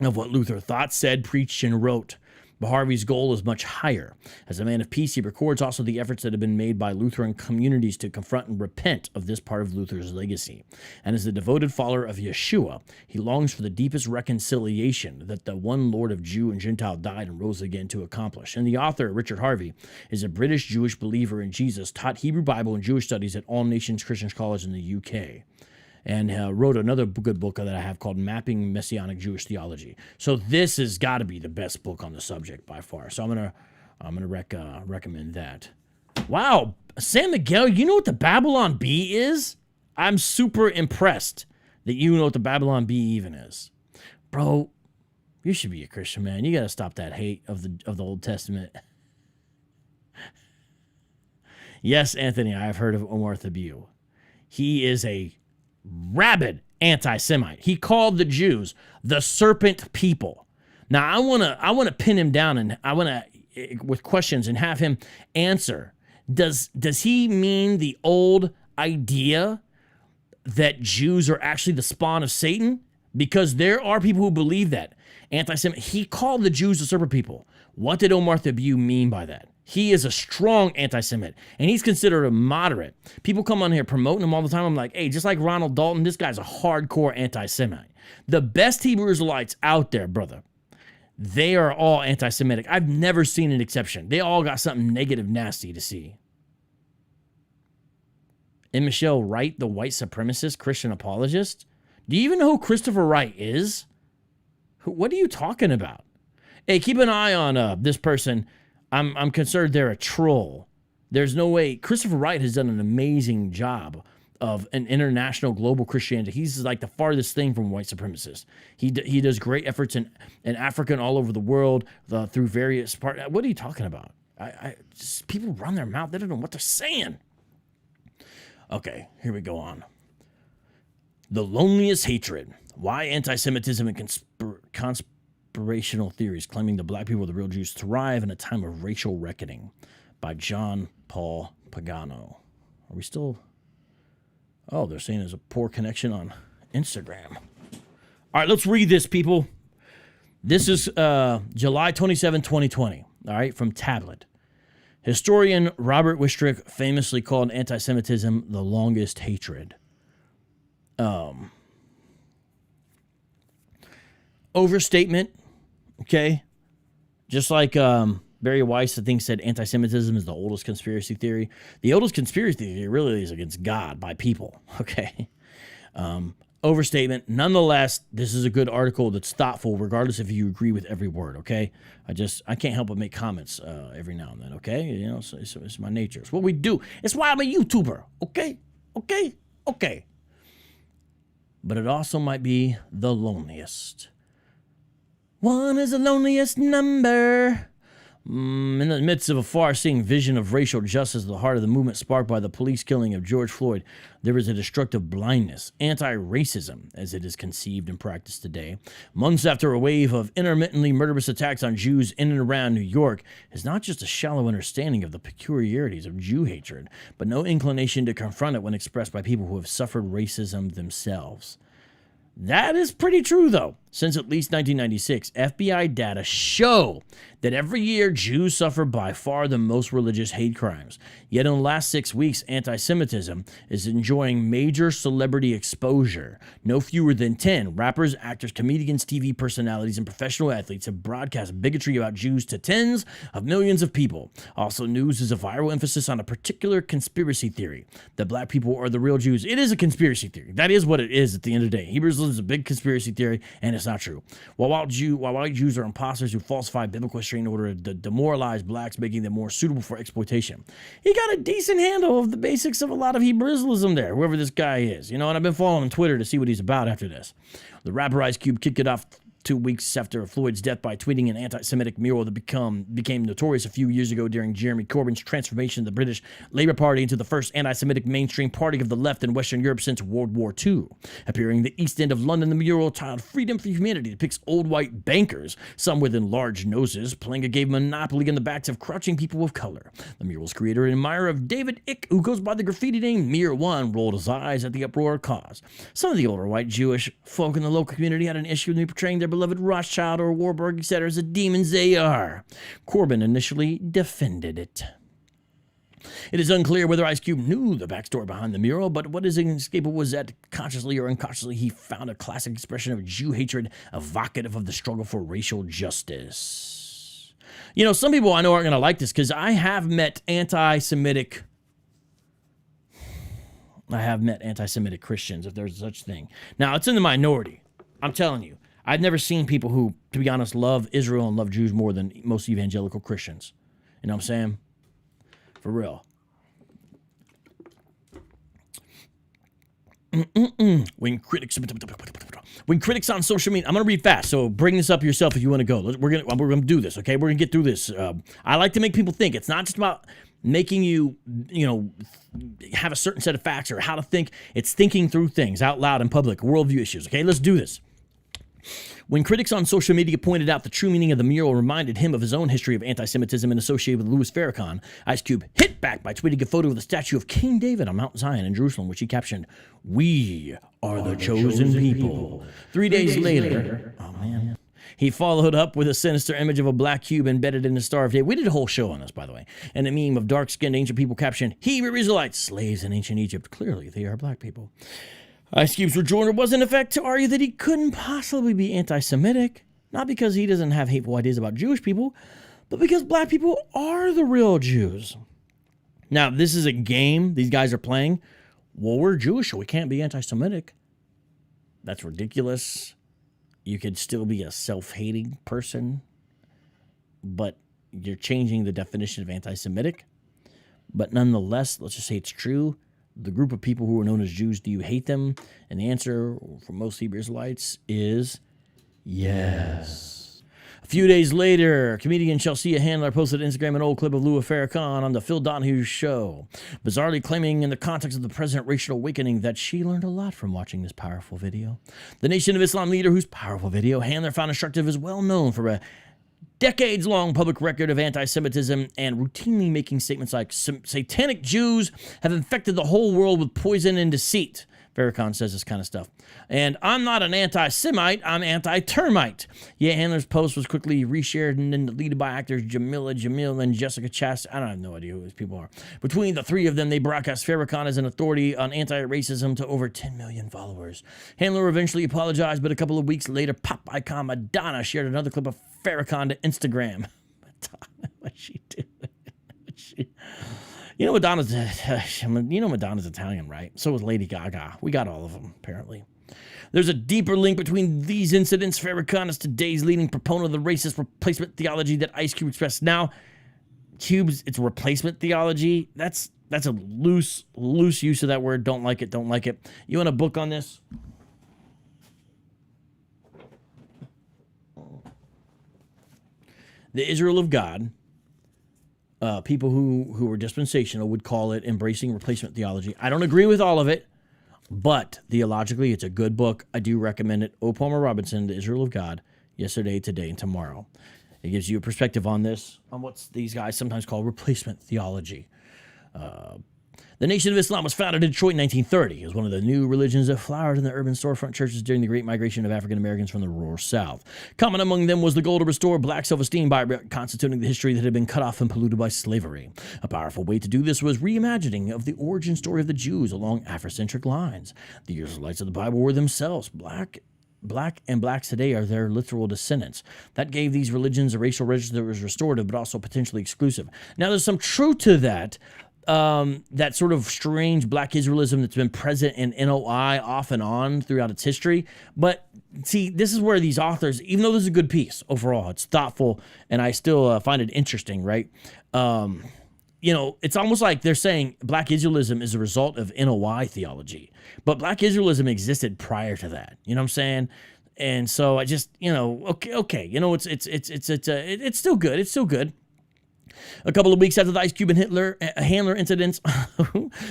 of what Luther thought, said, preached, and wrote. But Harvey's goal is much higher. As a man of peace, he records also the efforts that have been made by Lutheran communities to confront and repent of this part of Luther's legacy. And as a devoted follower of Yeshua, he longs for the deepest reconciliation that the one Lord of Jew and Gentile died and rose again to accomplish. And the author, Richard Harvey, is a British Jewish believer in Jesus, taught Hebrew Bible and Jewish studies at All Nations Christian College in the UK. And wrote another good book that I have called Mapping Messianic Jewish Theology. So this has got to be the best book on the subject by far. So I'm gonna recommend that. Wow, Sam Miguel, you know what the Babylon Bee is? I'm super impressed that you know what the Babylon Bee even is, bro. You should be a Christian, man. You got to stop that hate of the Old Testament. Yes, Anthony, I have heard of Omar Thabue. He is a rabid anti-Semite. He called the Jews the serpent people. Now I wanna pin him down, and I wanna with questions and have him answer. Does he mean the old idea that Jews are actually the spawn of Satan? Because there are people who believe that. Anti-Semitic. He called the Jews the serpent people. What did Omar Thabue mean by that? He is a strong anti-Semite, and he's considered a moderate. People come on here promoting him all the time. I'm like, hey, just like Ronald Dalton, this guy's a hardcore anti-Semite. The best Hebrew Israelites out there, brother, they are all anti-Semitic. I've never seen an exception. They all got something negative, nasty to see. And Michelle Wright, the white supremacist Christian apologist? Do you even know who Christopher Wright is? What are you talking about? Hey, keep an eye on this person. I'm concerned they're a troll. There's no way. Christopher Wright has done an amazing job of an international global Christianity. He's like the farthest thing from white supremacists. He does great efforts in Africa and all over the world through various parts. What are you talking about? Just people run their mouth. They don't know what they're saying. Okay, here we go on. The loneliest hatred. Why anti-Semitism and conspirational theories claiming the black people are the real Jews thrive in a time of racial reckoning, by John Paul Pagano. Are we still... Oh, they're saying there's a poor connection on Instagram. All right, let's read this, people. This is July 27, 2020, all right, from Tablet. Historian Robert Wistrick famously called anti-Semitism the longest hatred. Overstatement, okay? Just like Barry Weiss, I think, said anti-Semitism is the oldest conspiracy theory. The oldest conspiracy theory really is against God by people, okay? Overstatement. Nonetheless, this is a good article that's thoughtful, regardless if you agree with every word, okay? I can't help but make comments every now and then, okay? You know, it's my nature. It's what we do. It's why I'm a YouTuber, okay? Okay. But it also might be the loneliest. One is the loneliest number. In the midst of a far-seeing vision of racial justice at the heart of the movement sparked by the police killing of George Floyd, there is a destructive blindness, anti-racism, as it is conceived and practiced today. Months after a wave of intermittently murderous attacks on Jews in and around New York is not just a shallow understanding of the peculiarities of Jew hatred, but no inclination to confront it when expressed by people who have suffered racism themselves. That is pretty true, though. Since at least 1996, FBI data show that every year Jews suffer by far the most religious hate crimes. Yet in the last 6 weeks, anti-Semitism is enjoying major celebrity exposure. No fewer than 10 rappers, actors, comedians, TV personalities, and professional athletes have broadcast bigotry about Jews to tens of millions of people. Also, news is a viral emphasis on a particular conspiracy theory, that black people are the real Jews. It is a conspiracy theory. That is what it is at the end of the day. Hebrews is a big conspiracy theory, and it's not true. While white Jews are imposters who falsify biblical history in order to demoralize blacks, making them more suitable for exploitation. He got a decent handle of the basics of a lot of Hebrew Israelism there, whoever this guy is. You know, and I've been following on Twitter to see what he's about after this. The rapper Ice Cube kicked it off 2 weeks after Floyd's death by tweeting an anti-Semitic mural that became notorious a few years ago during Jeremy Corbyn's transformation of the British Labour Party into the first anti-Semitic mainstream party of the left in Western Europe since World War II. Appearing in the East End of London, the mural titled Freedom for Humanity depicts old white bankers, some with enlarged noses, playing a game monopoly on the backs of crouching people of color. The mural's creator and admirer of David Icke, who goes by the graffiti name Mir One, rolled his eyes at the uproar caused. Some of the older white Jewish folk in the local community had an issue with me portraying their beloved Rothschild or Warburg, etc. as the demons they are. Corbyn initially defended it. It is unclear whether Ice Cube knew the backstory behind the mural, but what is inescapable was that consciously or unconsciously he found a classic expression of Jew hatred evocative of the struggle for racial justice. You know, some people I know aren't going to like this because I have met anti-Semitic Christians, if there's such thing. Now, it's in the minority. I'm telling you. I've never seen people who, to be honest, love Israel and love Jews more than most evangelical Christians. You know what I'm saying? For real. When critics on social media, I'm going to read fast, so bring this up yourself if you want to go. We're going to do this, okay? We're going to get through this. I like to make people think. It's not just about making you have a certain set of facts or how to think. It's thinking through things out loud in public, worldview issues, okay? Let's do this. When critics on social media pointed out the true meaning of the mural reminded him of his own history of anti-Semitism and associated with Louis Farrakhan, Ice Cube hit back by tweeting a photo of the statue of King David on Mount Zion in Jerusalem, which he captioned, "We are the chosen people." 3 days later, oh man, He followed up with a sinister image of a black cube embedded in the Star of David. We did a whole show on this, by the way. And a meme of dark-skinned ancient people captioned, Hebrew Israelites, slaves in ancient Egypt. Clearly, they are black people. Ice Cube's rejoinder was in effect to argue that he couldn't possibly be anti-Semitic, not because he doesn't have hateful ideas about Jewish people, but because black people are the real Jews. Now, this is a game these guys are playing. Well, we're Jewish, so we can't be anti-Semitic. That's ridiculous. You could still be a self-hating person, but you're changing the definition of anti-Semitic. But nonetheless, let's just say it's true. The group of people who are known as Jews, do you hate them? And the answer for most Hebrew Israelites is yes. A few days later, comedian Chelsea Handler posted on Instagram an old clip of Louis Farrakhan on the Phil Donahue show, bizarrely claiming in the context of the President Racial Awakening that she learned a lot from watching this powerful video. The Nation of Islam leader, whose powerful video Handler found instructive, is well known for a decades-long public record of anti-Semitism and routinely making statements like, satanic Jews have infected the whole world with poison and deceit. Farrakhan says this kind of stuff. And I'm not an anti-Semite, I'm anti-termite. Yeah, Handler's post was quickly reshared and then deleted by actors Jamil and Jessica Chastain. I don't have no idea who these people are. Between the three of them, they broadcast Farrakhan as an authority on anti-racism to over 10 million followers. Handler eventually apologized, but a couple of weeks later, pop icon Madonna shared another clip of Farrakhan to Instagram. Madonna, what's she doing? You know Madonna's Italian, right? So was Lady Gaga. We got all of them, apparently. There's a deeper link between these incidents. Farrakhan is today's leading proponent of the racist replacement theology that Ice Cube expressed. Now, Cube's, it's replacement theology. That's a loose use of that word. Don't like it, don't like it. You want a book on this? The Israel of God. People who are dispensational would call it embracing replacement theology. I don't agree with all of it, but theologically, it's a good book. I do recommend it. O. Palmer Robinson, The Israel of God, Yesterday, Today, and Tomorrow. It gives you a perspective on this, on what these guys sometimes call replacement theology. The Nation of Islam was founded in Detroit in 1930. It was one of the new religions that flowered in the urban storefront churches during the Great Migration of African Americans from the rural South. Common among them was the goal to restore black self-esteem by reconstituting the history that had been cut off and polluted by slavery. A powerful way to do this was reimagining of the origin story of the Jews along Afrocentric lines. The Israelites of the Bible were themselves black, and blacks today are their literal descendants. That gave these religions a racial register that was restorative, but also potentially exclusive. Now, there's some truth to that. That sort of strange black Israelism that's been present in NOI off and on throughout its history. But see, this is where these authors, even though this is a good piece overall, it's thoughtful, and I still find it interesting, right? You know, it's almost like they're saying black Israelism is a result of NOI theology. But black Israelism existed prior to that. You know what I'm saying? And so I just, you know, okay. You know, it's still good. It's still good. A couple of weeks after the Ice Cube and Handler incidents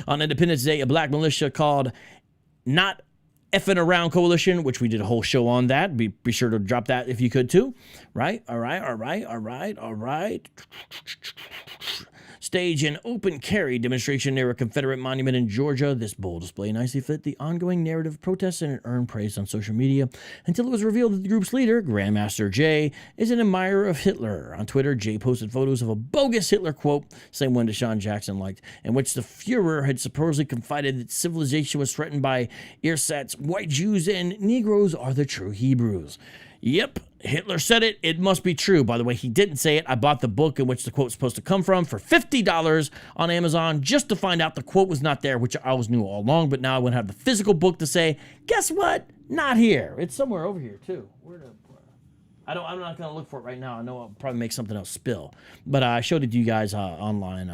on Independence Day, a black militia called Not Effing Around Coalition, which we did a whole show on that. Be sure to drop that if you could too. Right? All right. Stage an open carry demonstration near a Confederate monument in Georgia. This bold display nicely fit the ongoing narrative of protests and earned praise on social media until it was revealed that the group's leader, Grandmaster Jay, is an admirer of Hitler. On Twitter, Jay posted photos of a bogus Hitler quote, same one Deshaun Jackson liked, in which the Fuhrer had supposedly confided that civilization was threatened by ersatz, white Jews and Negroes are the true Hebrews. Yep, Hitler said it. It must be true. By the way, he didn't say it. I bought the book in which the quote's supposed to come from for $50 on Amazon just to find out the quote was not there, which I always knew all along, but now I want to have the physical book to say, guess what? Not here. It's somewhere over here, too. I'm not going to look for it right now. I know I'll probably make something else spill. But I showed it to you guys online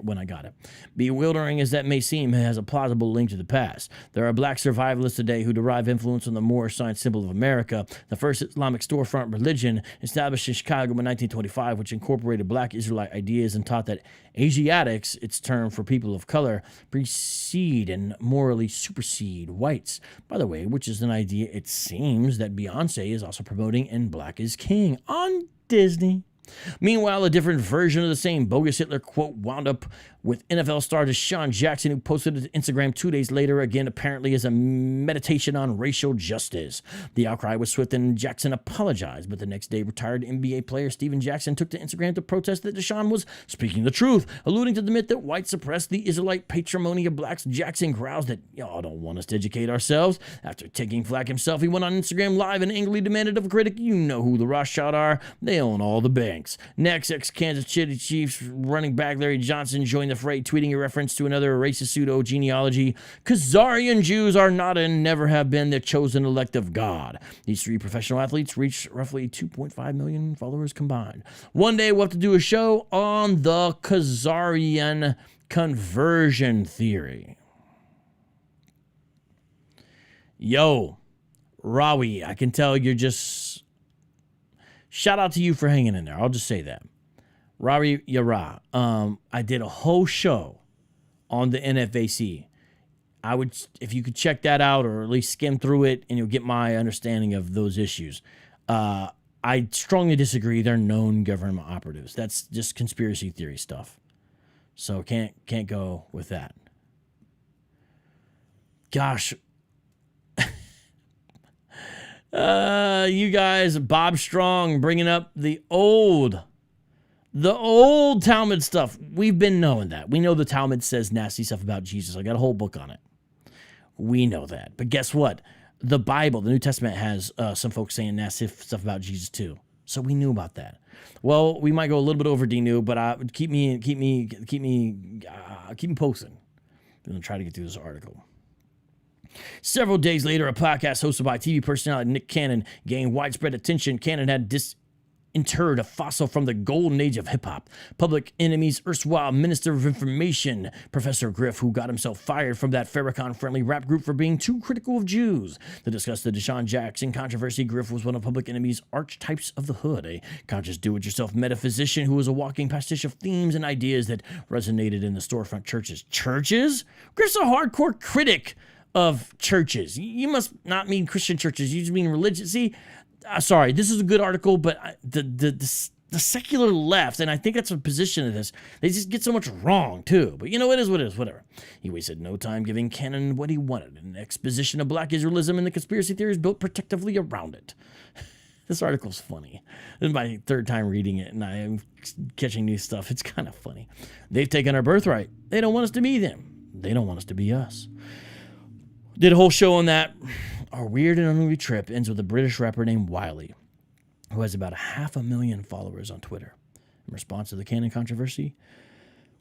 when I got it. Bewildering as that may seem, it has a plausible link to the past. There are black survivalists today who derive influence from the Moorish sign symbol of America, the first Islamic storefront religion established in Chicago in 1925, which incorporated black Israelite ideas and taught that Asiatics, its term for people of color, precede and morally supersede whites. By the way, which is an idea it seems that Beyonce is also promoting in Black is King on Disney. Meanwhile, a different version of the same bogus Hitler quote wound up with NFL star Deshaun Jackson, who posted to Instagram 2 days later, again, apparently as a meditation on racial justice. The outcry was swift and Jackson apologized, but the next day, retired NBA player Steven Jackson took to Instagram to protest that Deshaun was speaking the truth, alluding to the myth that whites suppress the Israelite patrimony of blacks. Jackson growls that y'all don't want us to educate ourselves. After taking flack himself, he went on Instagram Live and angrily demanded of a critic, "You know who the Rothschild are? They own all the banks." Next, ex-Kansas City Chiefs running back Larry Johnson joined the fray, tweeting a reference to another racist pseudo-genealogy. Khazarian Jews are not and never have been the chosen elect of God. These three professional athletes reached roughly 2.5 million followers combined. One day we'll have to do a show on the Khazarian conversion theory. Yo, Rawi, I can tell you're just... Shout out to you for hanging in there. I'll just say that. Rawi Yara, I did a whole show on the NFAC. I would, if you could check that out or at least skim through it, and you'll get my understanding of those issues. I strongly disagree. They're known government operatives. That's just conspiracy theory stuff. So can't go with that. Gosh. You guys, Bob Strong bringing up the old Talmud stuff. We've been knowing that. We know the Talmud says nasty stuff about Jesus. I got a whole book on it. We know that. But guess what? The Bible, the New Testament, has some folks saying nasty stuff about Jesus too. So we knew about that. Well, we might go a little bit over D-New, but keep me posted. I'm gonna try to get through this article. Several days later, a podcast hosted by TV personality Nick Cannon gained widespread attention. Cannon had disinterred a fossil from the golden age of hip-hop. Public Enemy's erstwhile Minister of Information, Professor Griff, who got himself fired from that Farrakhan-friendly rap group for being too critical of Jews. To discuss the Deshaun Jackson controversy, Griff was one of Public Enemy's archetypes of the hood, a conscious do-it-yourself metaphysician who was a walking pastiche of themes and ideas that resonated in the storefront churches. Churches? Griff's a hardcore critic of churches. You must not mean Christian churches. You just mean religion. See, sorry, this is a good article, but the secular left, and I think that's a position of this, they just get so much wrong too. But you know, it is what it is, whatever. He wasted no time giving Cannon what he wanted, an exposition of black Israelism and the conspiracy theories built protectively around it. This article's funny. This is my third time reading it, and I am catching new stuff. It's kind of funny. They've taken our birthright. They don't want us to be them. They don't want us to be us. Did a whole show on that. Our weird and unruly trip ends with a British rapper named Wiley, who has about 500,000 followers on Twitter. In response to the Cannon controversy,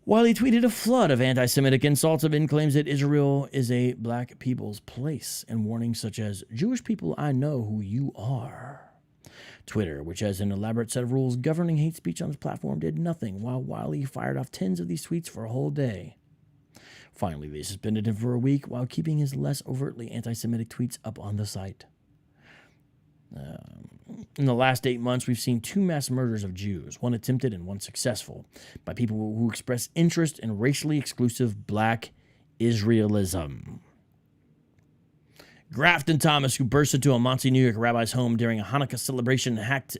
Wiley tweeted a flood of anti-Semitic insults and claims that Israel is a black people's place, and warnings such as, "Jewish people, I know who you are." Twitter, which has an elaborate set of rules governing hate speech on its platform, did nothing, while Wiley fired off tens of these tweets for a whole day. Finally, they suspended him for a week while keeping his less overtly anti-Semitic tweets up on the site. In the last 8 months, we've seen 2 mass murders of Jews, one attempted and one successful, by people who express interest in racially exclusive black Israelism. Grafton Thomas, who burst into a Monsey, New York rabbi's home during a Hanukkah celebration and hacked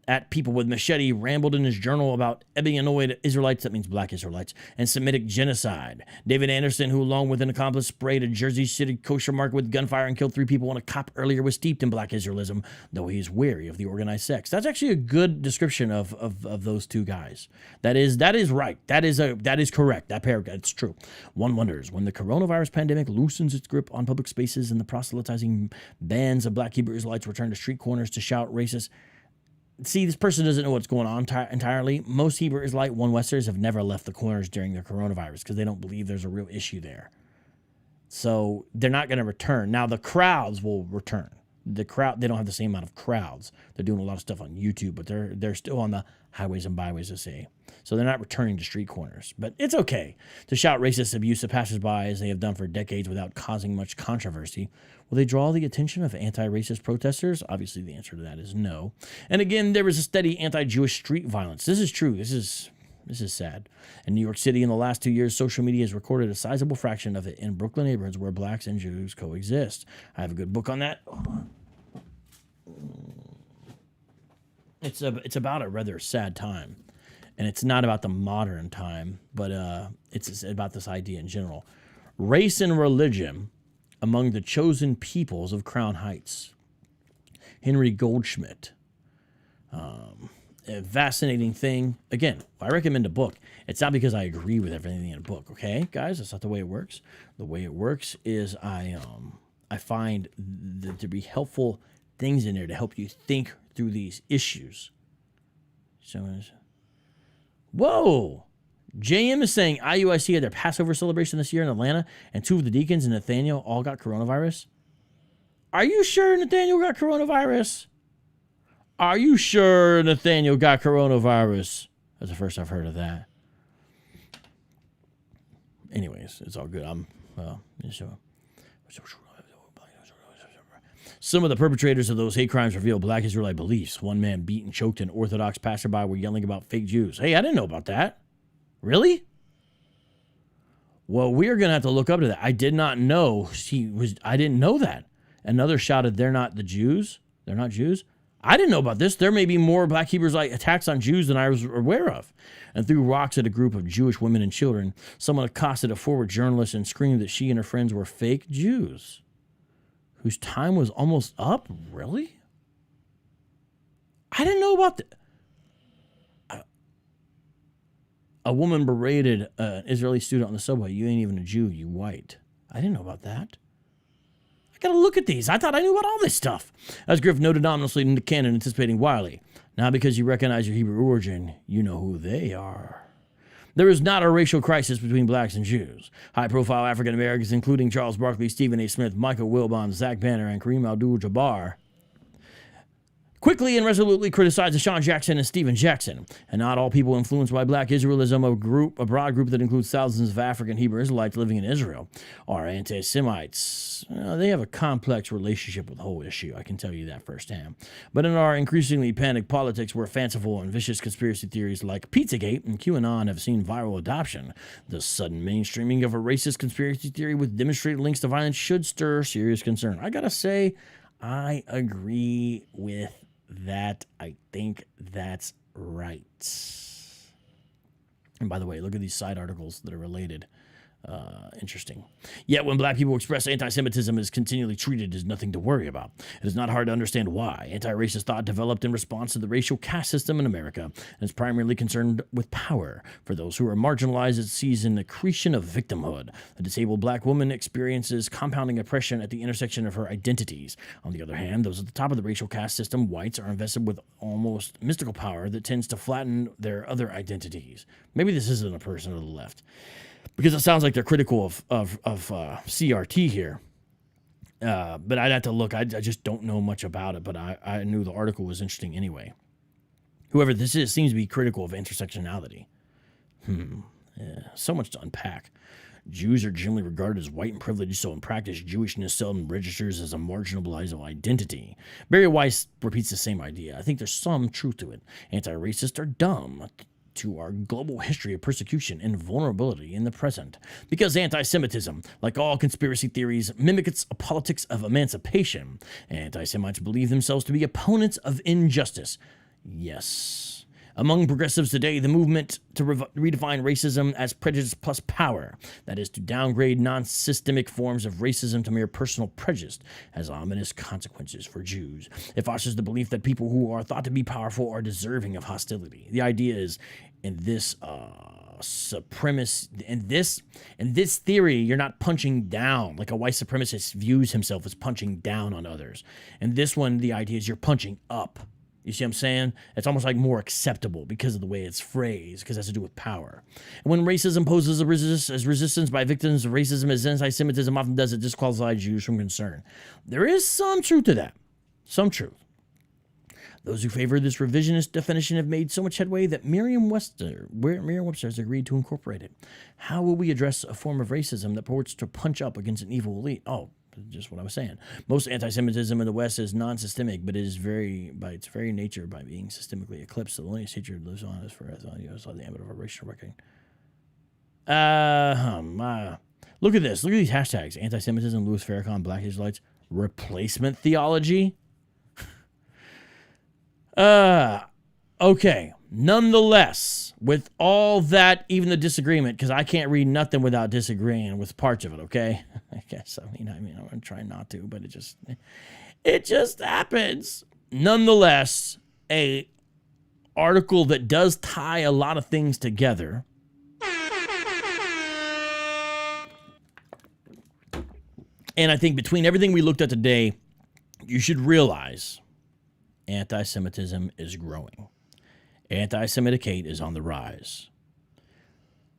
at people with machete, rambled in his journal about Ebionited Israelites, that means black Israelites, and Semitic genocide. David Anderson, who along with an accomplice sprayed a Jersey City kosher market with gunfire and killed 3 people when a cop earlier was steeped in black Israelism, though he is wary of the organized sects. That's actually a good description of those 2 guys. That is right. That is correct. That paragraph, it's true. One wonders, when the coronavirus pandemic loosens its grip on public spaces and the proselytizing bands of black Hebrew Israelites return to street corners to shout racist. See, this person doesn't know what's going on entirely. Most Hebrew Israelite One Westers have never left the corners during the coronavirus because they don't believe there's a real issue there. So they're not going to return. Now, the crowds will return. The crowd, they don't have the same amount of crowds. They're doing a lot of stuff on YouTube, but they're still on the highways and byways, to say. So they're not returning to street corners. But it's okay to shout racist abuse at passersby as they have done for decades without causing much controversy. Will they draw the attention of anti-racist protesters? Obviously, the answer to that is no. And again, there is a steady anti-Jewish street violence. This is true. This is sad. In New York City, in the last 2 years, social media has recorded a sizable fraction of it in Brooklyn neighborhoods where blacks and Jews coexist. I have a good book on that. It's about a rather sad time. and it's not about the modern time, but it's about this idea in general. Race and religion among the chosen peoples of Crown Heights. Henry Goldschmidt. A fascinating thing. Again, if I recommend a book, it's not because I agree with everything in a book, okay, guys? That's not the way it works. The way it works is I find there to be helpful things in there to help you think through these issues. So, whoa! JM is saying IUIC had their Passover celebration this year in Atlanta, and 2 of the deacons and Nathaniel all got coronavirus. Are you sure Nathaniel got coronavirus? Are you sure Nathaniel got coronavirus? That's the first I've heard of that. Anyways, it's all good. Some of the perpetrators of those hate crimes reveal black Israelite beliefs. One man beat and choked an Orthodox passerby while yelling about fake Jews. Hey, I didn't know about that. Really? Well, we're going to have to look up to that. I did not know I didn't know that. Another shouted, "They're not the Jews. They're not Jews." I didn't know about this. There may be more black Hebrews-like attacks on Jews than I was aware of. And threw rocks at a group of Jewish women and children. Someone accosted a forward journalist and screamed that she and her friends were fake Jews. Whose time was almost up? Really? I didn't know about that. A woman berated an Israeli student on the subway. "You ain't even a Jew, you white." I didn't know about that. I gotta look at these. I thought I knew about all this stuff. As Griff noted ominously in the canon, anticipating Wiley. Now because you recognize your Hebrew origin, you know who they are. There is not a racial crisis between blacks and Jews. High-profile African Americans, including Charles Barkley, Stephen A. Smith, Michael Wilbon, Zach Banner, and Kareem Abdul-Jabbar, quickly and resolutely criticized Deshaun Jackson and Stephen Jackson. And not all people influenced by black Israelism, a broad group that includes thousands of African Hebrew Israelites living in Israel, are anti-Semites. They have a complex relationship with the whole issue, I can tell you that firsthand. But in our increasingly panicked politics, where fanciful and vicious conspiracy theories like Pizzagate and QAnon have seen viral adoption, the sudden mainstreaming of a racist conspiracy theory with demonstrated links to violence should stir serious concern. I gotta say, I agree with that. I think that's right. And by the way, look at these side articles that are related. Interesting. Yet when black people express anti-Semitism, it is continually treated as nothing to worry about. It is not hard to understand why. Anti-racist thought developed in response to the racial caste system in America and is primarily concerned with power. For those who are marginalized, it sees an accretion of victimhood. A disabled black woman experiences compounding oppression at the intersection of her identities. On the other hand, those at the top of the racial caste system, whites, are invested with almost mystical power that tends to flatten their other identities. Maybe this isn't a person to the left, because it sounds like they're critical of CRT here. But I'd have to look. I just don't know much about it, but I knew the article was interesting anyway. Whoever this is seems to be critical of intersectionality. So much to unpack. Jews are generally regarded as white and privileged, so in practice, Jewishness seldom registers as a marginalizable identity. Barry Weiss repeats the same idea. I think there's some truth to it. Anti-racists are dumb to our global history of persecution and vulnerability in the present. Because anti-Semitism, like all conspiracy theories, mimics a politics of emancipation. Anti-Semites believe themselves to be opponents of injustice. Yes. Among progressives today, the movement to redefine racism as prejudice plus power, that is, to downgrade non-systemic forms of racism to mere personal prejudice, has ominous consequences for Jews. It fosters the belief that people who are thought to be powerful are deserving of hostility. The idea is, in this in this theory, you're not punching down, like a white supremacist views himself as punching down on others. In this one, the idea is you're punching up. You see what I'm saying? It's almost like more acceptable because of the way it's phrased, because it has to do with power. And when racism poses as resistance by victims of racism, as anti-Semitism often does, it disqualifies Jews from concern. There is some truth to that. Some truth. Those who favor this revisionist definition have made so much headway that Merriam-Webster has agreed to incorporate it. How will we address a form of racism that purports to punch up against an evil elite? Oh, just what I was saying. Most anti-Semitism in the West is non-systemic, but it is by its very nature, by being systemically eclipsed, the loneliest hatred lives on us forever on the ambit of our racial reckoning. Look at this. Look at these hashtags. Anti-Semitism, Louis Farrakhan, Black Israelites, replacement theology. Okay. Nonetheless, with all that, even the disagreement, because I can't read nothing without disagreeing with parts of it, okay? I guess, I mean, I'm going to try not to, but it just happens. Nonetheless, a article that does tie a lot of things together. And I think between everything we looked at today, you should realize anti-Semitism is growing. Anti-Semitic hate is on the rise.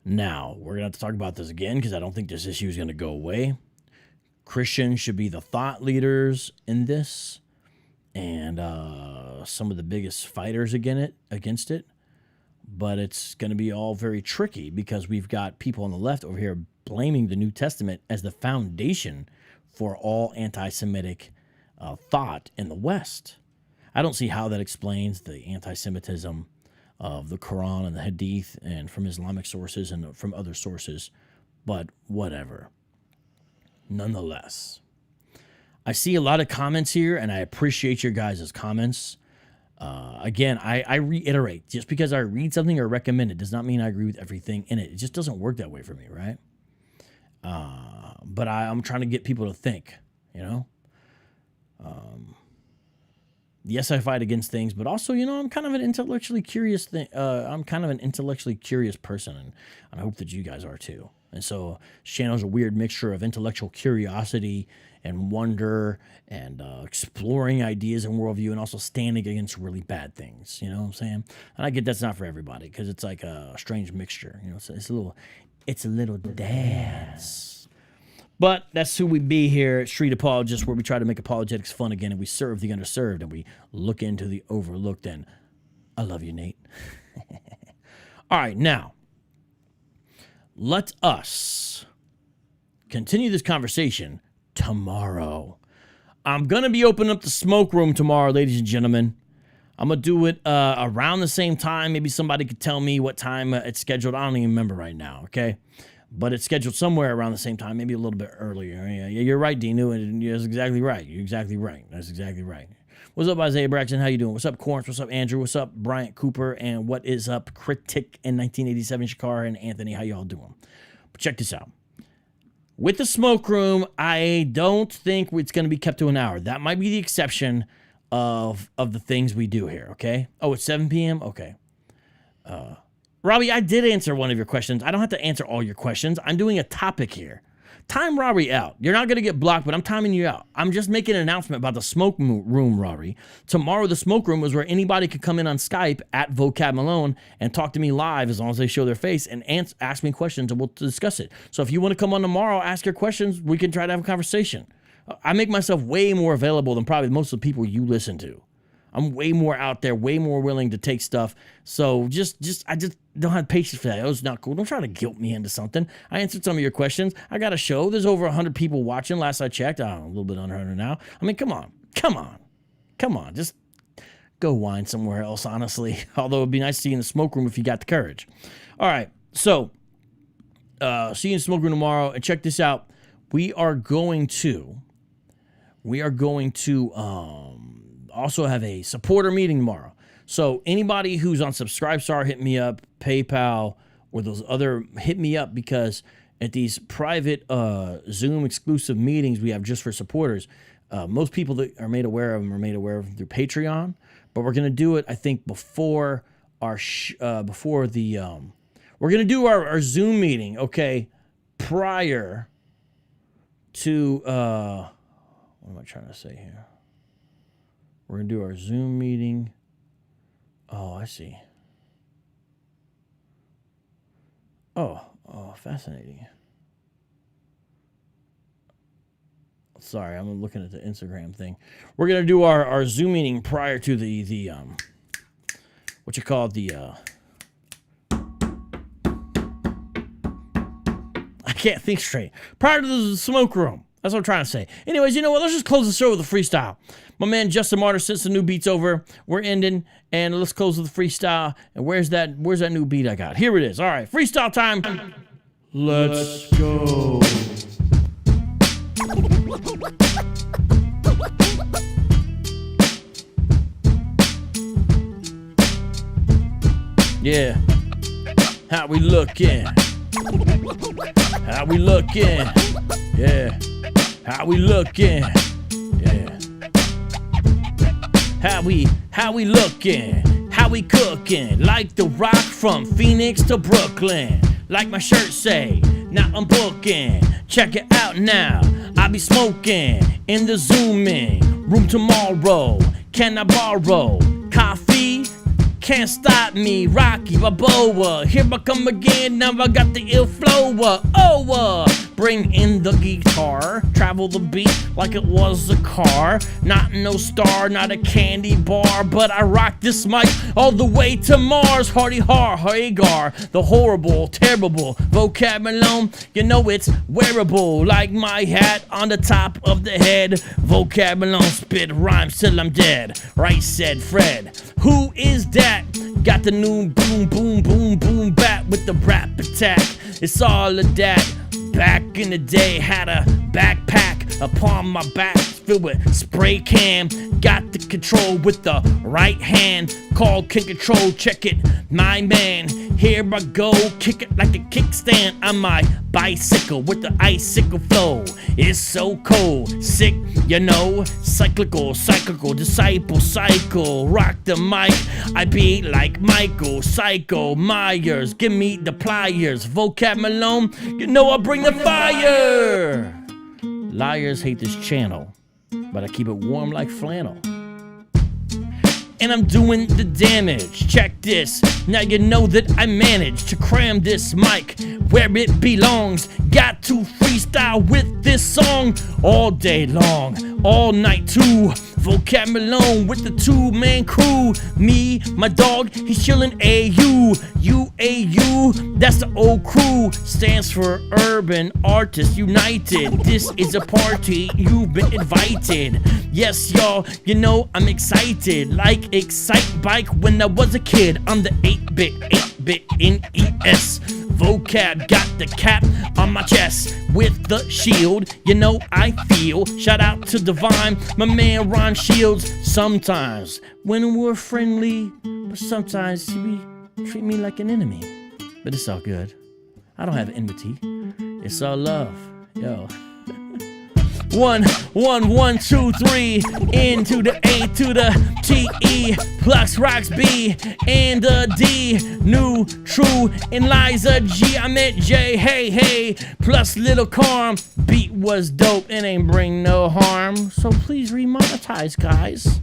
Now, we're going to have to talk about this again because I don't think this issue is going to go away. Christians should be the thought leaders in this and some of the biggest fighters against it. But it's going to be all very tricky because we've got people on the left over here blaming the New Testament as the foundation for all anti-Semitic thought in the West. I don't see how that explains the anti-Semitism of the Quran and the Hadith and from Islamic sources and from other sources, but whatever. Nonetheless, I see a lot of comments here, and I appreciate your guys' comments. Again, I reiterate, just because I read something or recommend it does not mean I agree with everything in it. It just doesn't work that way for me, right? But I'm trying to get people to think, you know? Yes, I fight against things, but also, you know, I'm kind of an intellectually curious I'm kind of an intellectually curious person, and I hope that you guys are too. And so this channel is a weird mixture of intellectual curiosity and wonder and exploring ideas and worldview, and also standing against really bad things. You know what I'm saying? And I get that's not for everybody because it's like a strange mixture. You know, so it's a little dance. But that's who we be here at Street Apologist, where we try to make apologetics fun again, and we serve the underserved, and we look into the overlooked. And I love you, Nate. All right, now, let us continue this conversation tomorrow. I'm going to be opening up the smoke room tomorrow, ladies and gentlemen. I'm going to do it around the same time. Maybe somebody could tell me what time it's scheduled. I don't even remember right now, okay? But it's scheduled somewhere around the same time, maybe a little bit earlier. Yeah, you're right, Dino. That's exactly right. You're exactly right. That's exactly right. What's up, Isaiah Braxton? How you doing? What's up, Corns? What's up, Andrew? What's up, Bryant Cooper? And what is up, Critic in 1987, Shakar and Anthony? How y'all doing? But check this out. With the smoke room, I don't think it's going to be kept to an hour. That might be the exception of the things we do here, okay? Oh, it's 7 p.m.? Okay. Robbie, I did answer one of your questions. I don't have to answer all your questions. I'm doing a topic here. Time Robbie out. You're not going to get blocked, but I'm timing you out. I'm just making an announcement about the smoke room, Robbie. Tomorrow, the smoke room is where anybody could come in on Skype at Vocab Malone and talk to me live as long as they show their face and ask me questions, and we'll discuss it. So if you want to come on tomorrow, ask your questions. We can try to have a conversation. I make myself way more available than probably most of the people you listen to. I'm way more out there, way more willing to take stuff. So I just don't have patience for that. It was not cool. Don't try to guilt me into something. I answered some of your questions. I got a show. There's over 100 people watching. Last I checked, I don't know, a little bit under 100 now. I mean, come on. Just go whine somewhere else, honestly. Although it'd be nice to see you in the smoke room if you got the courage. All right. So see you in the smoke room tomorrow. And check this out. We are going to also have a supporter meeting tomorrow. So anybody who's on Subscribestar, hit me up, PayPal, or those other, hit me up, because at these private Zoom exclusive meetings we have just for supporters, most people that are made aware of them are made aware of through Patreon. But we're gonna do it, I think, before our we're gonna do our Zoom meeting, okay, prior to what am I trying to say here? We're going to do our Zoom meeting. Oh, I see. Oh, fascinating. Sorry, I'm looking at the Instagram thing. We're going to do our Zoom meeting prior to the what you call the I can't think straight. Prior to the smoke room. That's what I'm trying to say. Anyways, you know what? Let's just close the show with a freestyle. My man Justin Martyr sent some new beats over. We're ending, and let's close with a freestyle. And where's that new beat I got? Here it is. All right, freestyle time. Let's go. Yeah. How we looking? How we looking? Yeah. How we looking? Yeah. How we looking? How we cooking? Like The Rock from Phoenix to Brooklyn. Like my shirt say, now I'm booking. Check it out now. I be smoking in the Zoom-in room tomorrow. Can I borrow coffee? Can't stop me, Rocky Balboa. Here I come again, now I got the ill flow. Bring in the guitar, travel the beat like it was a car. Not no star, not a candy bar, but I rock this mic all the way to Mars. Hardy har, Hagar, the horrible, terrible Vocab Malone. You know it's wearable like my hat on the top of the head. Vocab Malone spit rhymes till I'm dead. Right said Fred. Who is that? Got the new boom, boom, boom, boom bat with the rap attack. It's all of that. Back in the day, had a backpack upon my back filled with spray can. Got the control with the right hand. Called King Control, check it, my man. Here I go, kick it like a kickstand on my bicycle with the icicle flow. It's so cold, sick, you know. Cyclical, disciple, cycle. Rock the mic, I be like Michael, Psycho, Myers. Give me the pliers, Vocab Malone. You know I bring the fire. Liars hate this channel, but I keep it warm like flannel. And I'm doing the damage. Check this. Now you know that I managed to cram this mic where it belongs. Got to freestyle with this song all day long, all night too. Vocab Malone with the two-man crew. Me, my dog, he's chillin' AU. UAU, that's the old crew. Stands for Urban Artists United. This is a party, you've been invited. Yes, y'all, you know I'm excited. Like Excite Bike when I was a kid. I'm the 8-bit NES. Vocab got the cap on my chest with the shield. You know I feel. Shout out to Divine, my man Ron Shields. Sometimes when we're friendly, but sometimes he treat me like an enemy. But it's all good. I don't have enmity. It's all love. Yo. 1, 1, 1, 2, 3, into the A to the T-E, plus rocks B and the D, new, true, and Liza G, I meant J, hey, plus Little Carm, beat was dope and ain't bring no harm, so please remonetize, guys,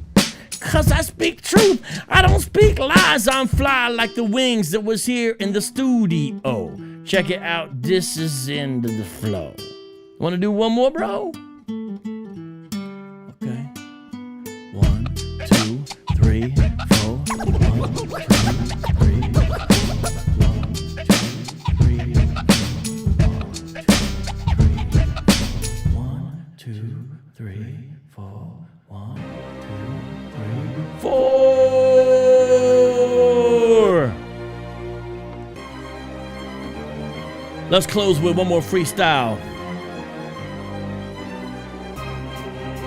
cause I speak truth, I don't speak lies, I'm fly like the wings that was here in the studio, check it out, this is into the flow, wanna do one more, bro? Okay. 1, 2, 3, 4. 1, 2, 3. 1, 2, 3, 4. 1, 2, 3, 4. Let's close with one more freestyle.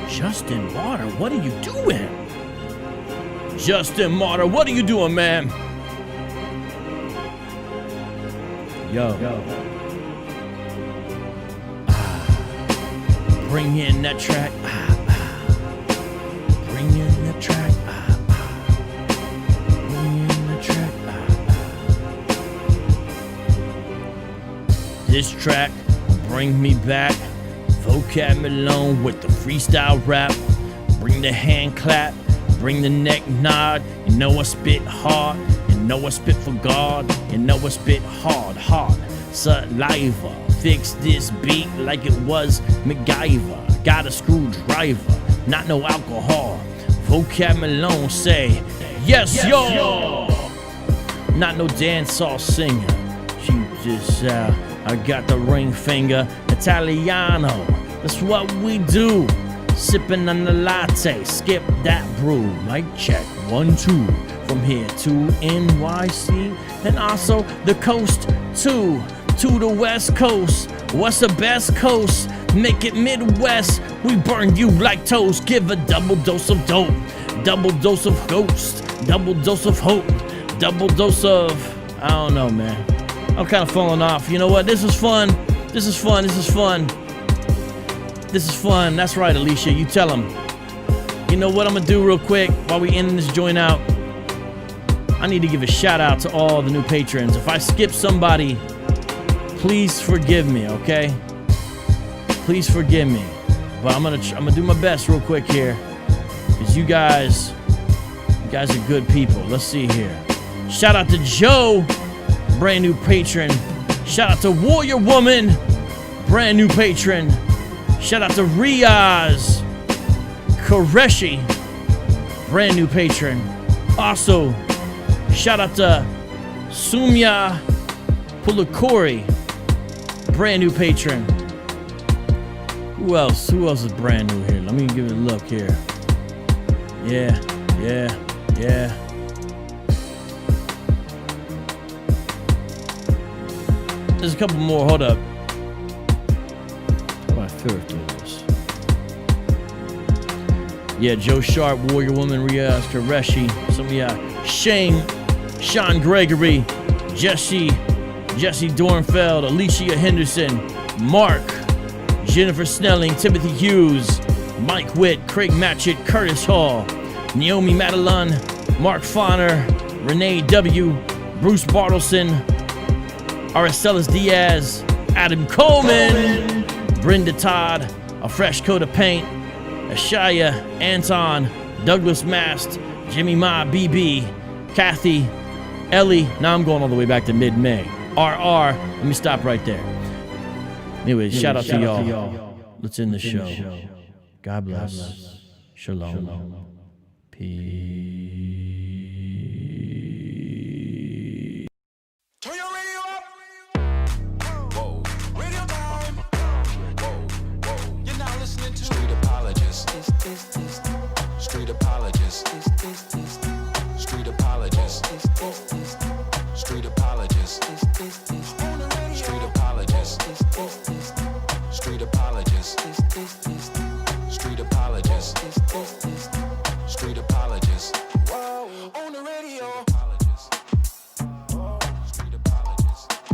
Justin Martyr, what are you doing? Justin Martyr, what are you doing, man? Yo. Bring in that track. Bring in that track. Bring in the track. This track bring me back. Vocab Malone with the freestyle rap. Bring the hand clap, bring the neck nod. You know I spit hard, you know I spit for God. You know I spit hard, saliva. Fix this beat like it was MacGyver. Got a screwdriver, not no alcohol. Vocab Malone say, yes, yo! Not no dancehall singer. Check this out. I got the ring finger, Italiano, that's what we do. Sipping on the latte, skip that brew. Mic check, 1, 2, from here to NYC, and also the coast too, to the west coast. What's the best coast? Make it Midwest, we burn you like toast. Give a double dose of dope, double dose of ghost, double dose of hope, double dose of I don't know, man. I'm kind of falling off. You know what? This is fun. This is fun. This is fun. This is fun. That's right, Alicia. You tell them. You know what I'm going to do real quick while we end this joint out? I need to give a shout out to all the new patrons. If I skip somebody, please forgive me, okay? Please forgive me. But I'm gonna do my best real quick here. Because you guys are good people. Let's see here. Shout out to Joe, brand new patron. Shout out to Warrior Woman, brand new patron. Shout out to Riaz Koreshi, brand new patron. Also, shout out to Sumya Pulakori, brand new patron. Who else? Who else is brand new here? Let me give it a look here. Yeah. There's a couple more. Hold up. How do I filter this? Yeah, Joe Sharp, Warrior Woman, Riaz Koreshi, Sean Gregory, Jesse Dornfeld, Alicia Henderson, Mark, Jennifer Snelling, Timothy Hughes, Mike Witt, Craig Matchett, Curtis Hall, Naomi Madeline, Mark Fonner, Renee W., Bruce Bartleson, Aracelis Diaz, Adam Coleman, Brenda Todd, A Fresh Coat of Paint, Ashaya, Anton, Douglas Mast, Jimmy Ma, BB, Kathy, Ellie. Now I'm going all the way back to mid-May. RR. Let me stop right there. Anyway, shout out to y'all. Let's end the show. God bless. Shalom. Peace. Turn your radio up. Whoa. Radio time. Whoa. You're now listening to Street Apologist. Street Apologist. Street Apologist.